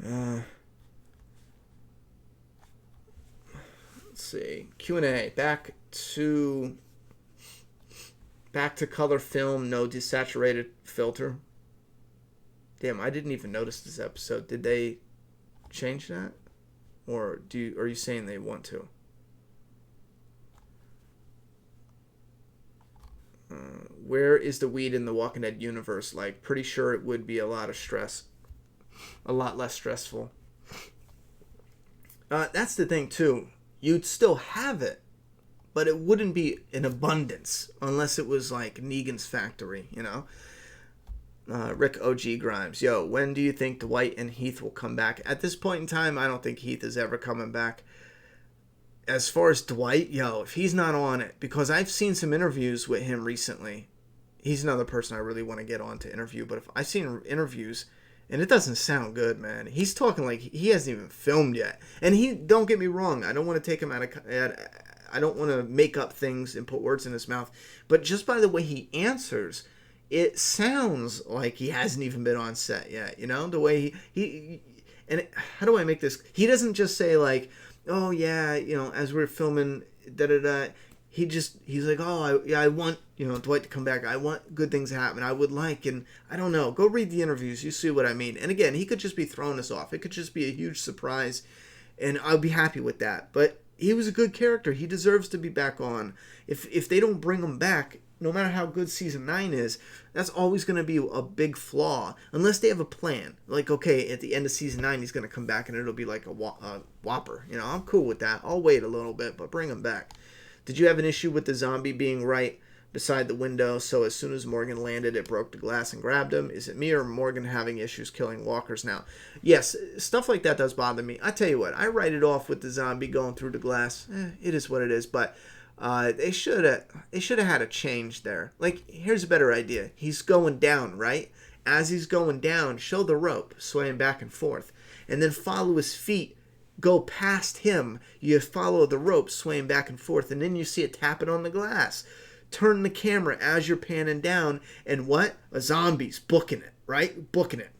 Let's see. Q&A. Back to color film, no desaturated filter. Damn, I didn't even notice this episode. Did they change that? Or are you saying they want to? Where is the weed in the Walking Dead universe? Like, pretty sure it would be a lot of stress. A lot less stressful. That's the thing, too. You'd still have it, but it wouldn't be in abundance unless it was like Negan's factory, you know? Rick OG Grimes. Yo, when do you think Dwight and Heath will come back? At this point in time, I don't think Heath is ever coming back. As far as Dwight, yo, if he's not on it, because I've seen some interviews with him recently. He's another person I really want to get on to interview, but if I've seen interviews, and it doesn't sound good, man. He's talking like he hasn't even filmed yet. And don't get me wrong, I don't want to take him I don't want to make up things and put words in his mouth, but just by the way he answers, it sounds like he hasn't even been on set yet, you know? The way he and how do I make this? He doesn't just say like, oh yeah, you know, as we're filming, da-da-da. He's like, oh, I want, you know, Dwight to come back. I want good things to happen. I would like, and I don't know. Go read the interviews. You see what I mean. And again, he could just be throwing us off. It could just be a huge surprise, and I'll be happy with that. But he was a good character. He deserves to be back on. If they don't bring him back, no matter how good season 9 is, that's always going to be a big flaw. Unless they have a plan. Like, okay, at the end of season 9, he's going to come back, and it'll be like a whopper. You know, I'm cool with that. I'll wait a little bit, but bring him back. Did you have an issue with the zombie being right beside the window, so as soon as Morgan landed, it broke the glass and grabbed him? Is it me or Morgan having issues killing walkers now? Yes, stuff like that does bother me. I tell you what, I write it off with the zombie going through the glass. It is what it is, but they should have had a change there. Like, here's a better idea. He's going down, right? As he's going down, show the rope swaying back and forth, and then follow his feet. Go past him, you follow the rope swaying back and forth, and then you see it tapping on the glass. Turn the camera as you're panning down, and what? A zombie's booking it, right? Booking it.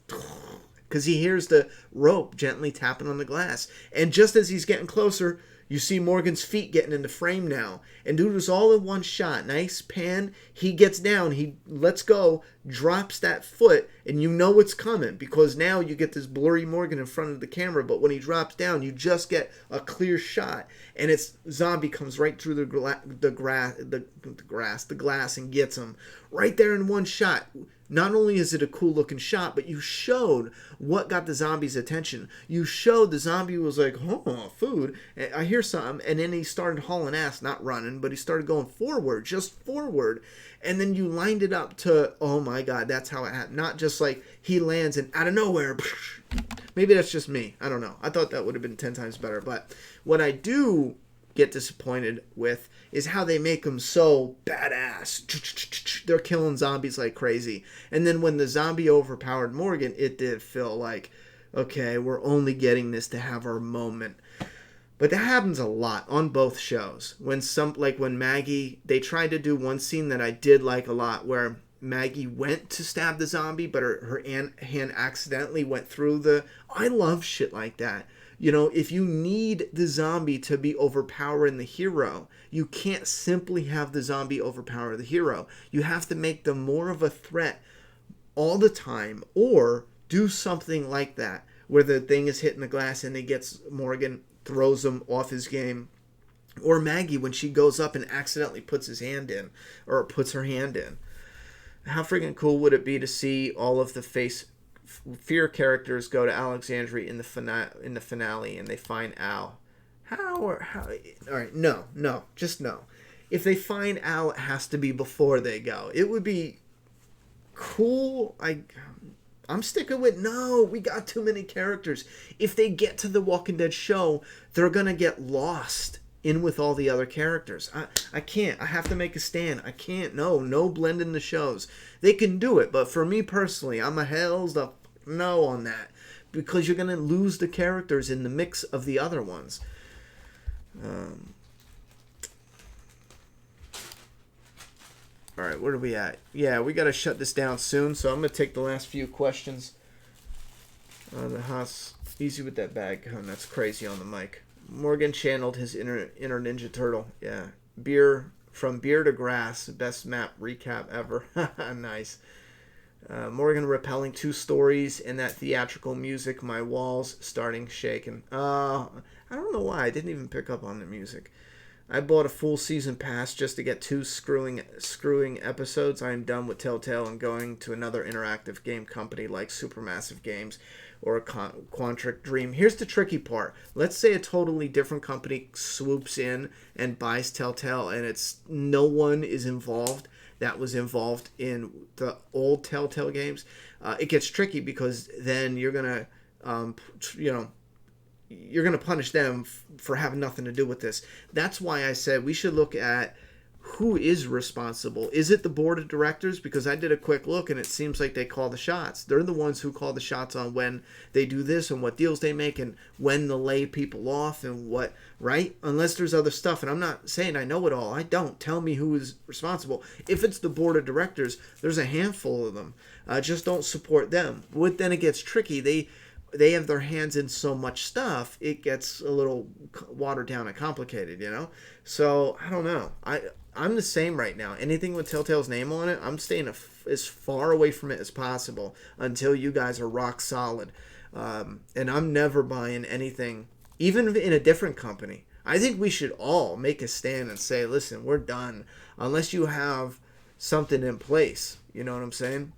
Because he hears the rope gently tapping on the glass. And just as he's getting closer, you see Morgan's feet getting in the frame now. And dude was all in one shot. Nice pan. He gets down. He lets go, drops that foot, and you know it's coming because now you get this blurry Morgan in front of the camera. But when he drops down, you just get a clear shot. And it's zombie comes right through the glass and gets him right there in one shot. Not only is it a cool looking shot, but you showed what got the zombie's attention. You showed the zombie was like, oh, food. I hear something. And then he started hauling ass, not running, but he started going forward, just forward. And then you lined it up to, oh my God, that's how it happened. Not just like he lands and out of nowhere. Maybe that's just me. I don't know. I thought that would have been 10 times better. But what I do get disappointed with is how they make them so badass. They're killing zombies like crazy. And then when the zombie overpowered Morgan, it did feel like, okay, we're only getting this to have our moment. But that happens a lot on both shows. When Maggie, they tried to do one scene that I did like a lot where Maggie went to stab the zombie, but her hand accidentally went through I love shit like that. You know, if you need the zombie to be overpowering the hero, you can't simply have the zombie overpower the hero. You have to make them more of a threat all the time, or do something like that, where the thing is hitting the glass and it gets Morgan, throws him off his game, Or Maggie when she goes up and accidentally puts his hand in, or puts her hand in. How freaking cool would it be to see all of the Fear characters go to Alexandria in the finale and they find Al? How? All right, no, just no. If they find Al, it has to be before they go. It would be cool. I'm sticking with no. We got too many characters. If they get to the Walking Dead show, they're gonna get lost in with all the other characters. I can't. I have to make a stand. I can't. No blending the shows. They can do it, but for me personally, I'm a hell's up no on that because you're gonna lose the characters in the mix of the other ones. All right, where are we at? Yeah, we got to shut this down soon, so I'm going to take the last few questions. The Haas, easy with that bag. Oh, that's crazy on the mic. Morgan channeled his inner Ninja Turtle. Yeah. From beer to grass, best map recap ever. Nice. Morgan repelling 2 stories and that theatrical music, my walls starting shaking. I don't know why. I didn't even pick up on the music. I bought a full season pass just to get 2 screwing episodes. I am done with Telltale and going to another interactive game company like Supermassive Games or Quantric Dream. Here's the tricky part. Let's say a totally different company swoops in and buys Telltale and it's no one is involved that was involved in the old Telltale games. It gets tricky because then you're going to, you're going to punish them for having nothing to do with this. That's why I said we should look at who is responsible. Is it the board of directors? Because I did a quick look and it seems like they call the shots. They're the ones who call the shots on when they do this and what deals they make and when to lay people off and what, right? Unless there's other stuff. And I'm not saying I know it all. I don't. Tell me who is responsible. If it's the board of directors, there's a handful of them. Just don't support them. But then it gets tricky. They have their hands in so much stuff, it gets a little watered down and complicated, So, I don't know. I'm the same right now. Anything with Telltale's name on it, I'm staying as far away from it as possible until you guys are rock solid. And I'm never buying anything, even in a different company. I think we should all make a stand and say, listen, we're done. Unless you have something in place. You know what I'm saying?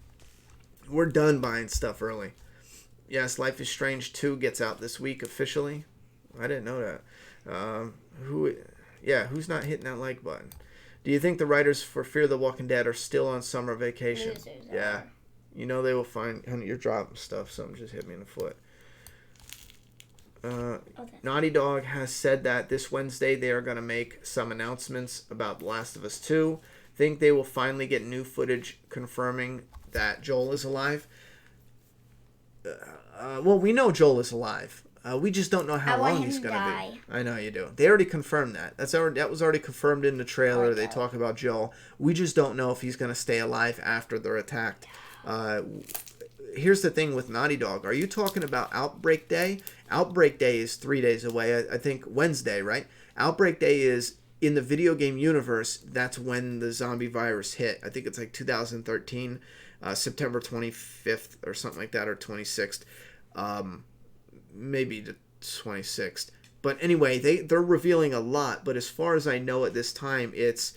We're done buying stuff early. Yes, Life is Strange 2 gets out this week officially. I didn't know that. Who's not hitting that like button? Do you think the writers for Fear the Walking Dead are still on summer vacation?
Losers,
yeah. They will find... Honey, you're dropping stuff. Something just hit me in the foot.
Okay.
Naughty Dog has said that this Wednesday they are going to make some announcements about The Last of Us 2. Think they will finally get new footage confirming that Joel is alive. Well, we know Joel is alive. We just don't know how long he's going to be. I know you do. They already confirmed that. That was already confirmed in the trailer. They talk about Joel. We just don't know if he's going to stay alive after they're attacked. Here's the thing with Naughty Dog. Are you talking about Outbreak Day? Outbreak Day is 3 days away. I think Wednesday, right? Outbreak Day is in the video game universe. That's when the zombie virus hit. I think it's like 2013. September 25th or something like that, or 26th, maybe the 26th. But anyway, they're revealing a lot. But as far as I know at this time, it's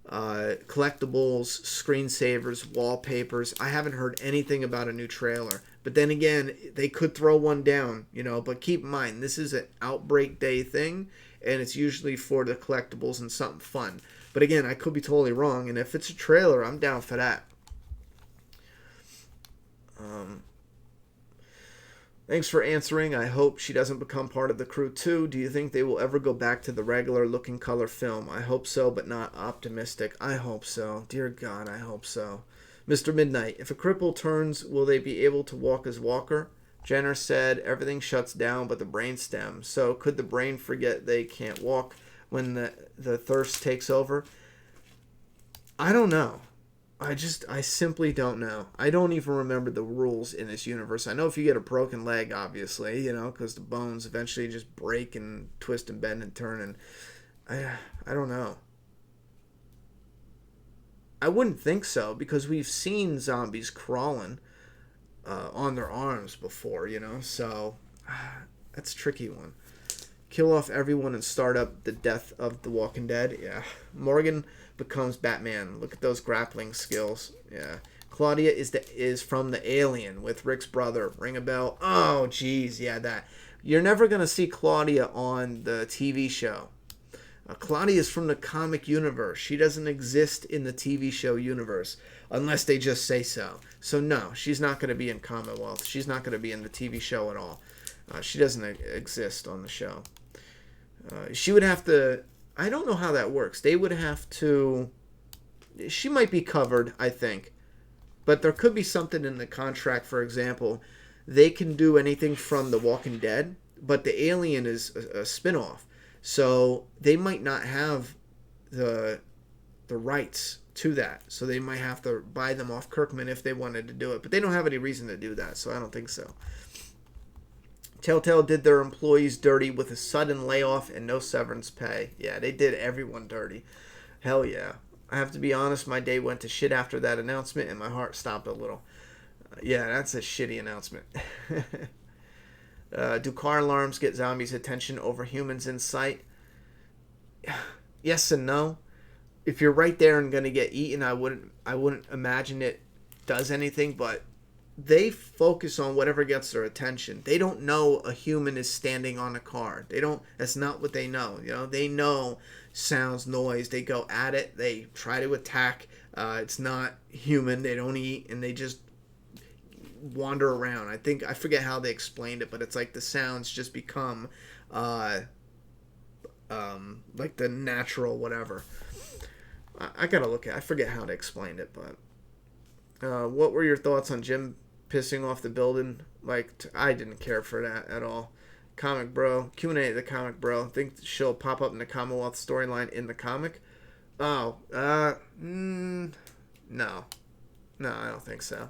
collectibles, screensavers, wallpapers. I haven't heard anything about a new trailer. But then again, they could throw one down, But keep in mind, this is an Outbreak Day thing, and it's usually for the collectibles and something fun. But again, I could be totally wrong. And if it's a trailer, I'm down for that. Thanks for answering. I hope she doesn't become part of the crew too. Do you think they will ever go back to the regular looking color film? I hope so, but not optimistic. I hope so. Dear God, I hope so. Mr. Midnight, if a cripple turns, will they be able to walk as Walker? Jenner said everything shuts down but the brain stem. So could the brain forget they can't walk when the thirst takes over? I don't know. I simply don't know. I don't even remember the rules in this universe. I know if you get a broken leg, obviously, because the bones eventually just break and twist and bend and turn. And I don't know. I wouldn't think so, because we've seen zombies crawling on their arms before, So that's a tricky one. Kill off everyone and start up the death of the Walking Dead. Yeah. Morgan becomes Batman. Look at those grappling skills. Yeah. Claudia is from the Alien with Rick's brother. Ring a bell. Oh, geez. Yeah, that. You're never going to see Claudia on the TV show. Claudia is from the comic universe. She doesn't exist in the TV show universe unless they just say so. So no, she's not going to be in Commonwealth. She's not going to be in the TV show at all. She doesn't exist on the show. She would have to... I don't know how that works. They would have to... She might be covered, I think. But there could be something in the contract, for example. They can do anything from The Walking Dead, but the Alien is a spin-off. So they might not have the rights to that. So they might have to buy them off Kirkman if they wanted to do it. But they don't have any reason to do that, so I don't think so. Telltale did their employees dirty with a sudden layoff and no severance pay. Yeah, they did everyone dirty. Hell yeah. I have to be honest, my day went to shit after that announcement and my heart stopped a little. Yeah, that's a shitty announcement. Do car alarms get zombies' attention over humans in sight? Yes and no. If you're right there and gonna get eaten, I wouldn't imagine it does anything, but they focus on whatever gets their attention. They don't know a human is standing on a car. That's not what they know. You know, they know sounds, noise. They go at it. They try to attack. It's not human. They don't eat, and they just wander around. I forget how they explained it, but it's like the sounds just become like the natural whatever. I gotta look at it. I forget how they explained it, but what were your thoughts on Jim pissing off the building? I didn't care for that at all. Comic Bro, Q&A the Comic Bro. Think she'll pop up in the Commonwealth storyline in the comic? No, I don't think so.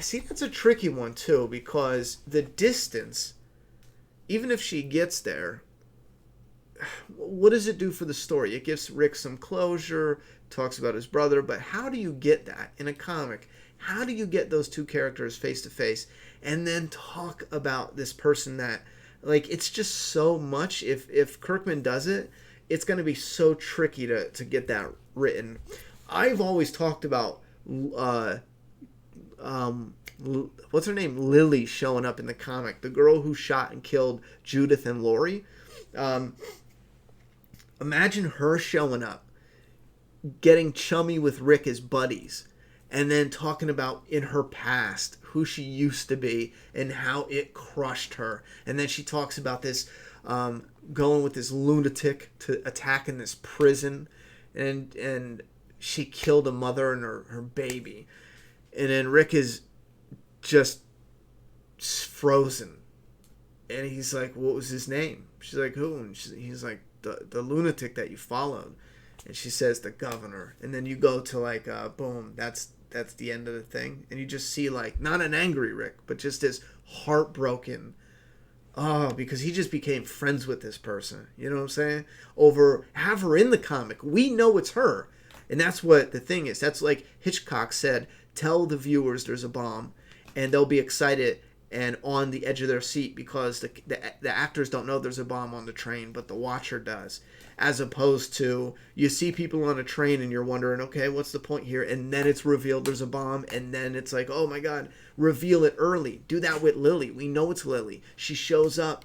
See, that's a tricky one too, because the distance, even if she gets there, what does it do for the story? It gives Rick some closure, talks about his brother, but how do you get that in a comic? How do you get those two characters face to face and then talk about this person that, it's just so much. If Kirkman does it, it's going to be so tricky to get that written. I've always talked about what's her name? Lily showing up in the comic. The girl who shot and killed Judith and Lori. Imagine her showing up, getting chummy with Rick as buddies, and then talking about in her past who she used to be and how it crushed her. And then she talks about this going with this lunatic to attack in this prison, and she killed a mother and her baby. And then Rick is just frozen. And he's like, what was his name? She's like, who? And he's like, the lunatic that you followed. And she says, the governor. And then you go to boom, that's the end of the thing. And you just see not an angry Rick, but just this heartbroken, because he just became friends with this person. You know what I'm saying? Have her in the comic. We know it's her. And that's what the thing is. That's like Hitchcock said, tell the viewers there's a bomb, and they'll be excited and on the edge of their seat because the actors don't know there's a bomb on the train, but the watcher does. As opposed to, you see people on a train and you're wondering, okay, what's the point here? And then it's revealed there's a bomb, and then it's like, oh my God, reveal it early. Do that with Lily. We know it's Lily. She shows up,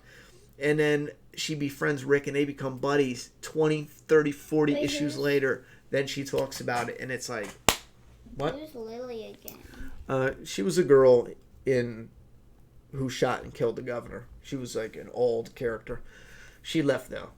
and then she befriends Rick, and they become buddies 20, 30, 40 issues later. Then she talks about it, and it's like, what?
Who's Lily again?
She was a girl who shot and killed the governor. She was like an old character. She left though.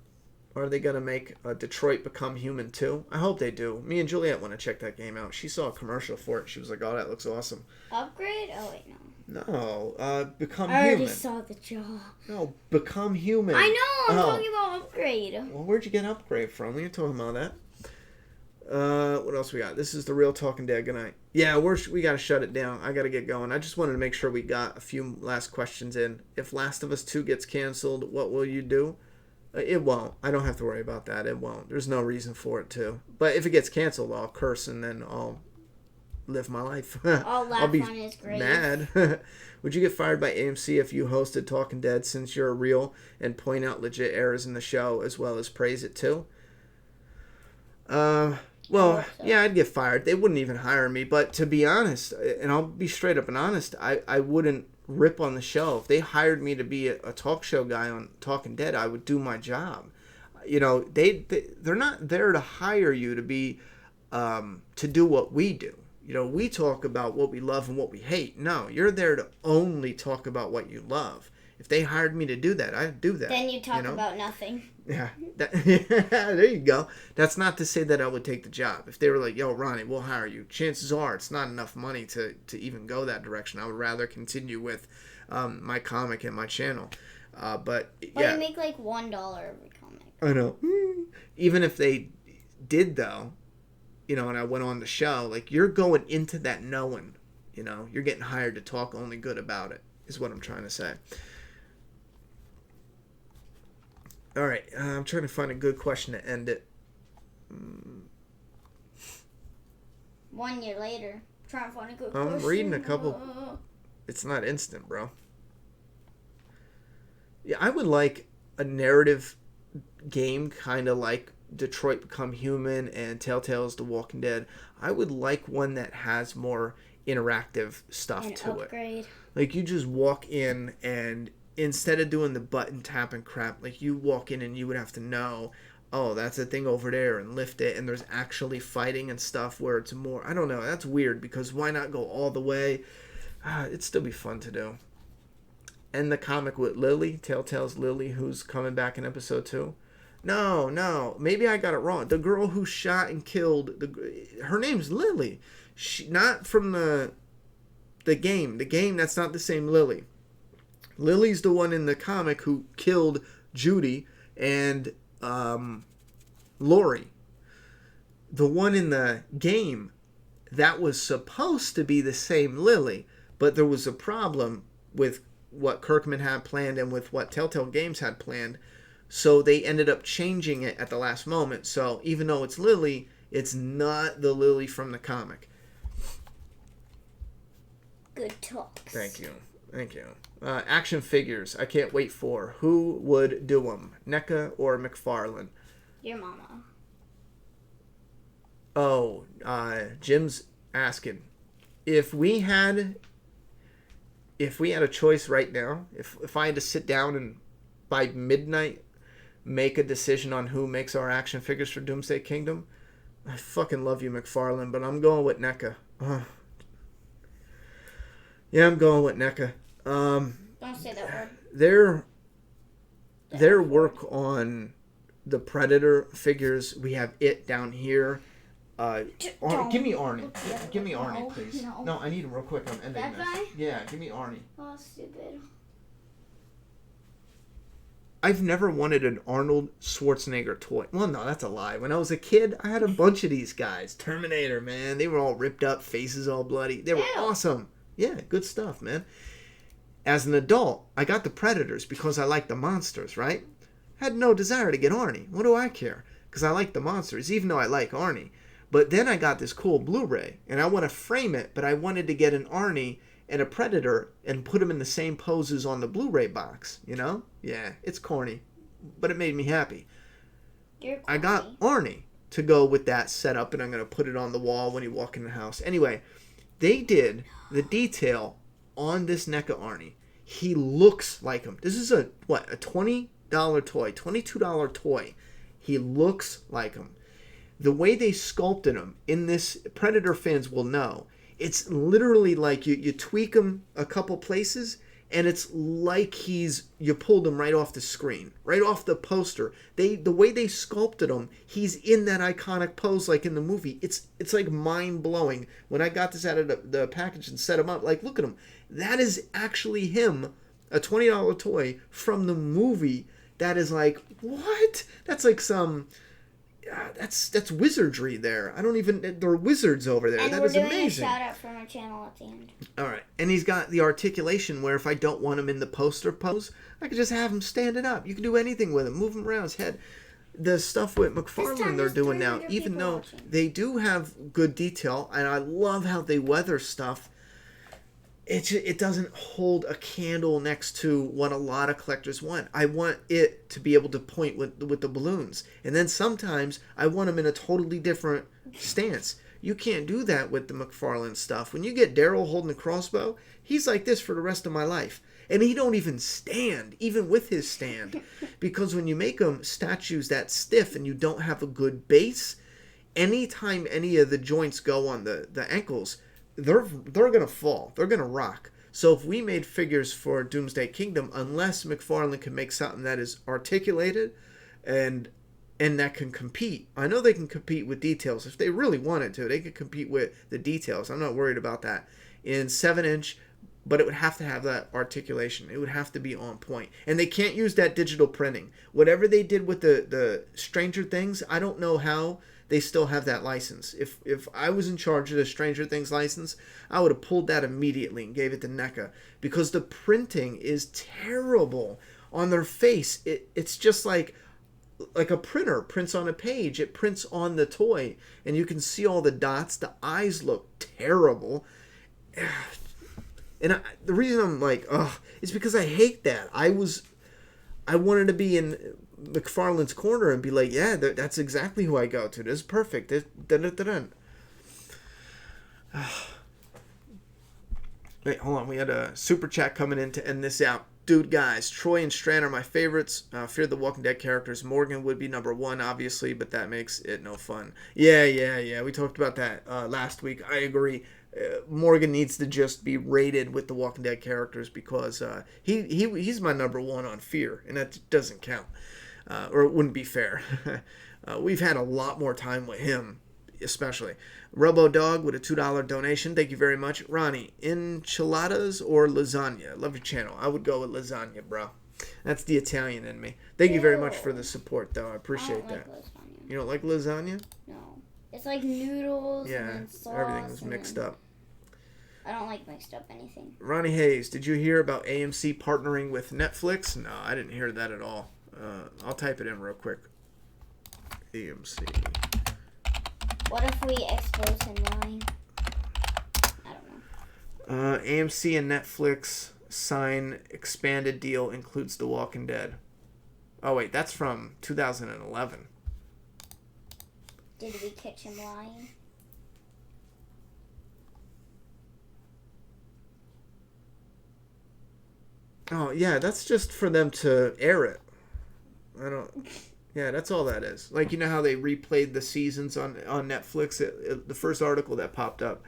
Are they gonna make Detroit Become Human too? I hope they do. Me and Juliet want to check that game out. She saw a commercial for it. She was like, "Oh, that looks awesome."
Upgrade? Oh wait, no.
No, Become
I already
Human.
saw the jaw.
No, Become Human.
I know. I'm talking about Upgrade.
Well, where'd you get Upgrade from? We ain't talking about that. What else we got? This is the Real Talking Dead. Good night. Yeah, we got to shut it down. I got to get going. I just wanted to make sure we got a few last questions in. If Last of Us 2 gets canceled, what will you do? It won't. I don't have to worry about that. It won't. There's no reason for it to. But if it gets canceled, I'll curse and then I'll live my life.
I'll laugh
I'll be
on his grave.
mad. Would you get fired by AMC if you hosted Talking Dead since you're real and point out legit errors in the show as well as praise it too? Well,
so.
yeah, I'd get fired. They wouldn't even hire me. But to be honest, and I'll be straight up and honest, I wouldn't rip on the show. If they hired me to be a talk show guy on Talking Dead, I would do my job. You know, they're not there to hire you to be to do what we do. You know, we talk about what we love and what we hate. No, you're there to only talk about what you love. If they hired me to do that, I'd do that.
Then you talk about nothing.
Yeah, there you go. That's not to say that I would take the job. If they were like, yo, Ronnie, we'll hire you, chances are it's not enough money to even go that direction. I would rather continue with my comic and my channel. But yeah.
You make like $1 every comic.
I know. Even if they did, though, you know, and I went on the show, like, you're going into that knowing, you know, you're getting hired to talk only good about it, is what I'm trying to say. All right, I'm trying to find a good question to end it.
1 year later, trying to find a good question.
I'm reading a couple. It's not instant, bro. Yeah, I would like a narrative game, kind of like Detroit Become Human and Telltale's The Walking Dead. I would like one that has more interactive stuff to it. Like, you just walk in and instead of doing the button tapping crap, like, you walk in and you would have to know, oh, that's a thing over there, and lift it, and there's actually fighting and stuff where it's more, I don't know, that's weird, because why not go all the way? It'd still be fun to do. And the comic with Lily, Telltale's Lily, who's coming back in episode 2. No, maybe I got it wrong. The girl who shot and killed, her name's Lily. She, not from the game. The game, that's not the same Lily. Lily's the one in the comic who killed Judy and Lori. The one in the game, that was supposed to be the same Lily, but there was a problem with what Kirkman had planned and with what Telltale Games had planned, so they ended up changing it at the last moment. So even though it's Lily, it's not the Lily from the comic.
Good talks.
Thank you. Action figures. I can't wait for. Who would do them? NECA or McFarlane?
Your mama.
Oh, Jim's asking. If we had a choice right now, if I had to sit down and by midnight make a decision on who makes our action figures for Doomsday Kingdom, I fucking love you, McFarlane, but I'm going with NECA. Yeah, I'm going with NECA.
Don't say that word.
Their work on the Predator figures, we have it down here. Give me Arnie. Give me Arnie, please. No, I need him real quick. I'm ending
that
this.
Guy?
Yeah, give me Arnie.
Oh, stupid.
I've never wanted an Arnold Schwarzenegger toy. Well, no, that's a lie. When I was a kid, I had a bunch of these guys. Terminator, man. They were all ripped up, faces all bloody. They were awesome. Yeah, good stuff, man. As an adult, I got the Predators because I like the monsters, right? Had no desire to get Arnie. What do I care? Because I like the monsters, even though I like Arnie. But then I got this cool Blu-ray, and I want to frame it, but I wanted to get an Arnie and a Predator and put them in the same poses on the Blu-ray box, you know? Yeah, it's corny, but it made me happy. I got Arnie to go with that setup, and I'm going to put it on the wall when you walk in the house. Anyway, they did the detail on this NECA Arnie. He looks like him. This is a $20 toy, $22 toy. He looks like him. The way they sculpted him in this, Predator fans will know, it's literally like you tweak him a couple places, and it's like you pulled him right off the screen, right off the poster. The way they sculpted him, he's in that iconic pose like in the movie. It's like mind-blowing. When I got this out of the package and set him up, like, look at him. That is actually him, a $20 toy from the movie. That is like, what? That's like some... that's wizardry there. There are wizards over there.
And
that
we're
is
doing
amazing.
a shout out from our channel at the end.
All right, and he's got the articulation where if I don't want him in the poster pose, I could just have him standing up. You can do anything with him, move him around his head. the stuff with
This
McFarlane
time
they're
there's
doing now,
300
even
people
though
watching.
they do have good detail, and I love how they weather stuff, it doesn't hold a candle next to what a lot of collectors want. I want it to be able to point with the balloons, and then sometimes I want them in a totally different stance. You can't do that with the McFarlane stuff. When you get Daryl holding a crossbow, he's like this for the rest of my life. And he don't even stand, even with his stand. Because when you make them statues that stiff and you don't have a good base, anytime any of the joints go on the ankles, they're going to fall. They're going to rock. So if we made figures for Doomsday Kingdom, unless McFarlane can make something that is articulated and that can compete. I know they can compete with details. If they really wanted to, they could compete with the details. I'm not worried about that. In 7-inch, but it would have to have that articulation. It would have to be on point. And they can't use that digital printing. Whatever they did with the Stranger Things, I don't know how they still have that license. If I was in charge of the Stranger Things license, I would have pulled that immediately and gave it to NECA. Because the printing is terrible on their face. It's just like a printer prints on a page. It prints on the toy. And you can see all the dots. The eyes look terrible. And the reason I'm like, is because I hate that. I wanted to be in McFarlane's corner and be like, yeah, that's exactly who I go to. This is perfect. Wait, hold on. We had a super chat coming in to end this out. Dude, guys, Troy and Strand are my favorites. Fear the Walking Dead characters. Morgan would be number 1, obviously, but that makes it no fun. Yeah. We talked about that last week. I agree. Morgan needs to just be rated with the Walking Dead characters because he's my number 1 on Fear, and that doesn't count, or it wouldn't be fair. We've had a lot more time with him, especially. Robo Dog with a $2 donation. Thank you very much. Ronnie, enchiladas or lasagna? Love your channel. I would go with lasagna, bro. That's the Italian in me. Thank you very much for the support, though. I appreciate that.
Lasagna.
You don't like lasagna?
No. It's like noodles
Yeah,
and sauce.
everything's mixed up.
I don't like mixed up anything.
Ronnie Hayes, did you hear about AMC partnering with Netflix? No, I didn't hear that at all. I'll type it in real quick. AMC.
What if we expose him lying? I don't know.
AMC and Netflix sign expanded deal includes The Walking Dead. Oh, wait, that's from 2011.
Did we catch him lying?
Oh, yeah, that's just for them to air it. Yeah, that's all that is. Like, you know how they replayed the seasons on Netflix? The first article that popped up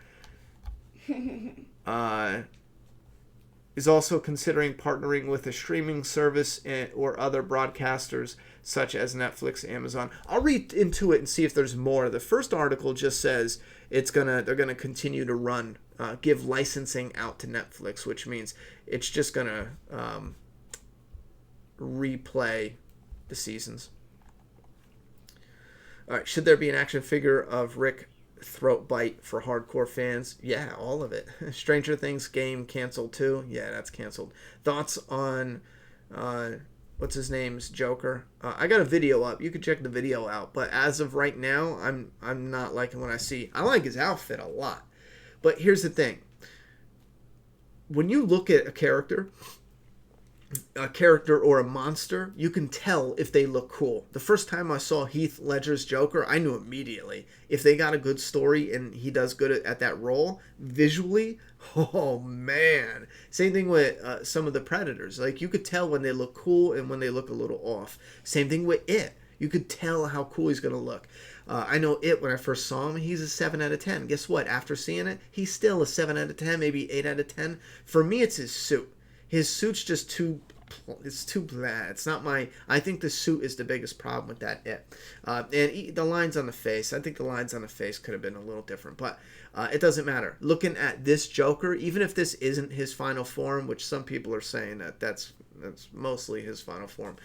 is also considering partnering with a streaming service or other broadcasters such as Netflix, Amazon. I'll read into it and see if there's more. The first article just says they're gonna continue to run, give licensing out to Netflix, which means it's just gonna replay the seasons. All right, should there be an action figure of Rick throat bite for hardcore fans? Yeah, all of it. Stranger Things game canceled too. Yeah, that's canceled. Thoughts on what's his name's Joker? I got a video up. You can check the video out. But as of right now, I'm not liking what I see. I like his outfit a lot. But here's the thing. When you look at a character or a monster, you can tell if they look cool. The first time I saw Heath Ledger's Joker, I knew immediately. If they got a good story and he does good at that role, visually, oh man. Same thing with some of the Predators. Like, you could tell when they look cool and when they look a little off. Same thing with It. You could tell how cool he's going to look. I know It, when I first saw him, he's a 7 out of 10. Guess what? After seeing it, he's still a 7 out of 10, maybe 8 out of 10. For me, it's his suit. His suit's just too bland. It's not my... I think the suit is the biggest problem with that It. And the lines on the face, I think the lines on the face could have been a little different. But it doesn't matter. Looking at this Joker, even if this isn't his final form, which some people are saying that's mostly his final form,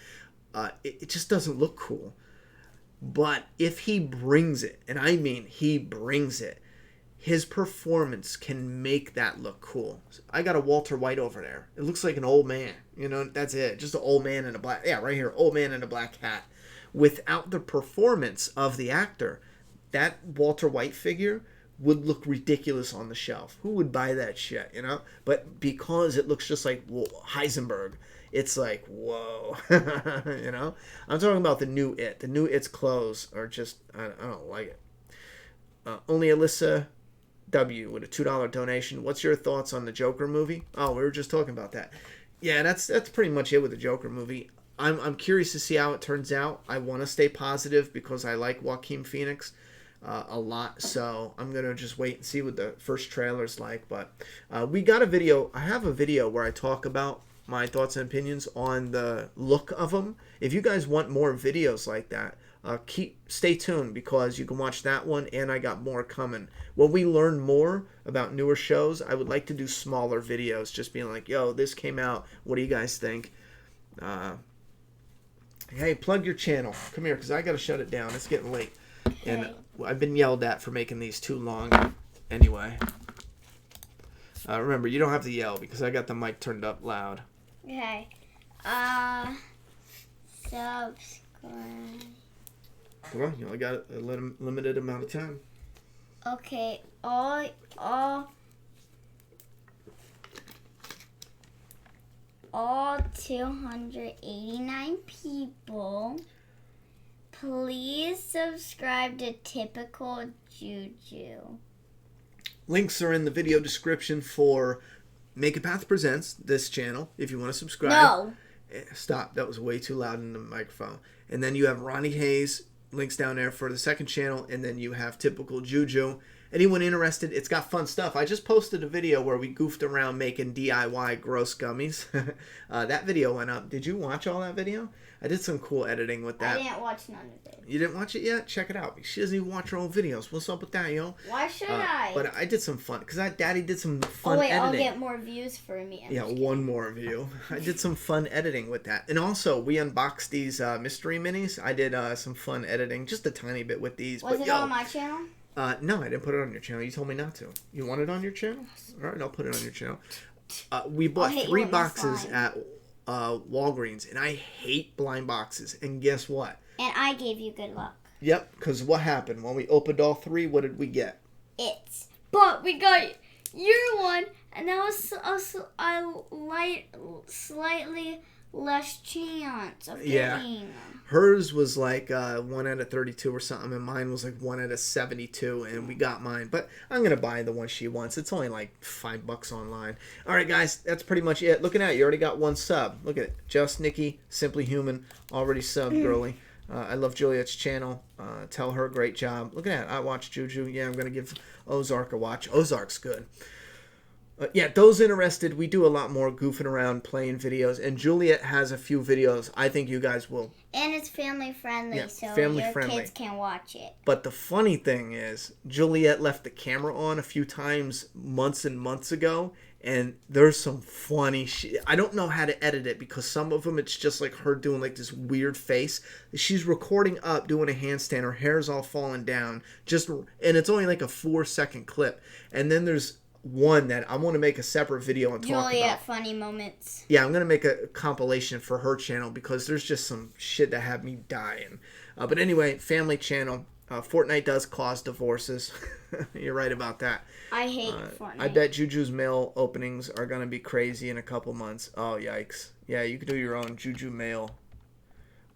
it just doesn't look cool. But if he brings it, and I mean he brings it, his performance can make that look cool. I got a Walter White over there. It looks like an old man. You know, that's it. Just an old man in a black... Yeah, right here. Old man in a black hat without the performance of the actor, that Walter White figure would look ridiculous on the shelf. Who would buy that shit, you know? But because it looks just like Heisenberg, it's like, whoa. You know? I'm talking about the new It. The new It's clothes are just, I don't like it. Only Alyssa W with a $2 donation. What's your thoughts on the Joker movie? Oh, we were just talking about that. Yeah, that's pretty much it with the Joker movie. I'm curious to see how it turns out. I want to stay positive because I like Joaquin Phoenix a lot, so I'm gonna just wait and see what the first trailer's like. But we got a video. I have a video where I talk about my thoughts and opinions on the look of them. If you guys want more videos like that, stay tuned, because you can watch that one, and I got more coming. When we learn more about newer shows, I would like to do smaller videos, just being like, yo, this came out, what do you guys think? Hey, plug your channel. Come here, because I got to shut it down. It's getting late.
Okay.
And I've been yelled at for making these too long. Anyway. Remember, you don't have to yell, because I got the mic turned up loud.
Okay. Subscribe.
Come on, you only got a limited amount of time.
Okay, all 289 people, please subscribe to Typical Juju.
Links are in the video description for Make a Path Presents, this channel, if you want to subscribe.
No.
Stop, that was way too loud in the microphone. And then you have Ronnie Hayes, links down there for the second channel, and then you have Typical Juju. Anyone interested, it's got fun stuff. I just posted a video where we goofed around making DIY gross gummies. That video went up. Did you watch all that video? I did some cool editing with that.
I didn't watch none of it.
You didn't watch it yet? Check it out. She doesn't even watch her own videos. What's up with that, yo?
Why should I?
But I did some fun, because Daddy did some fun
Oh wait,
editing.
I'll get more views for me.
Yeah, one more view. I did some fun editing with that. And also, we unboxed these mystery minis. I did some fun editing, just a tiny bit with these.
Was it on my channel?
No, I didn't put it on your channel. You told me not to. You want it on your channel? All right, I'll put it on your channel. We bought 3 boxes at Walgreens, and I hate blind boxes. And guess what?
And I gave you good luck.
Yep, because what happened? When we opened all 3, what did we get?
But we got your one, and that was slightly less chance of getting.
Hers was like 1 out of 32 or something, and mine was like 1 out of 72, and we got mine. But I'm going to buy the one she wants. It's only like $5 online. All right, guys, that's pretty much it. Looking at it, you already got 1 sub. Look at it. Just Nikki, Simply Human, already subbed, girly. I love Juliet's channel. Tell her great job. Look at that. I watch Juju. Yeah, I'm going to give Ozark a watch. Ozark's good. Yeah, those interested, we do a lot more goofing around, playing videos, and Juliet has a few videos. I think you guys will.
And it's family friendly, so
family
your
friendly.
kids can watch it.
But the funny thing is, Juliet left the camera on a few times months and months ago, and there's some funny shit. I don't know how to edit it, because some of them it's just like her doing like this weird face. She's recording up, doing a handstand, her hair's all falling down, and it's only like a 4-second clip. And then there's one that I want to make a separate video and talk about.
Juliet funny moments.
Yeah, I'm going to make a compilation for her channel, because there's just some shit that had me dying. But anyway, family channel. Fortnite does cause divorces. You're right about that.
I hate Fortnite.
I bet Juju's mail openings are going to be crazy in a couple months. Oh, yikes. Yeah, you could do your own Juju mail.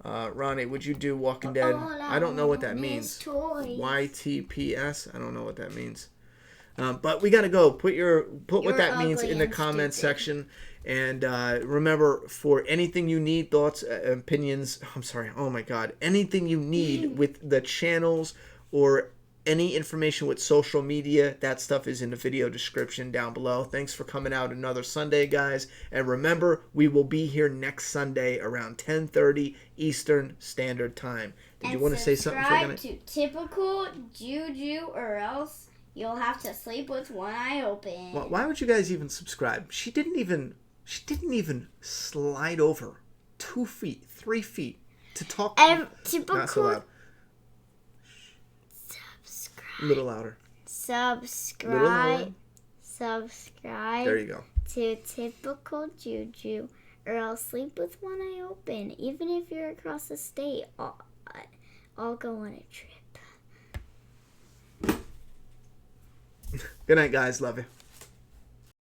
Ronnie, would you do Walking Dead? I don't know what that means. YTPS? I don't know what that means. But we gotta go. Put what that means in the comment section, and remember, for anything you need, thoughts, opinions. I'm sorry. Oh my God, anything you need with the channels or any information with social media, that stuff is in the video description down below. Thanks for coming out another Sunday, guys, and remember, we will be here next Sunday around 10:30 Eastern Standard Time. Did you want to say something?
Subscribe to Typical Juju, or else you'll have to sleep with one eye open.
Well, why would you guys even subscribe? She didn't even slide over 2 feet, 3 feet to talk.
Typical.
Not so loud.
Subscribe.
A little louder.
Subscribe.
Little louder.
Subscribe.
There you go.
To Typical Juju, or else sleep with one eye open. Even if you're across the state, I'll go on a trip.
Good night, guys. Love you.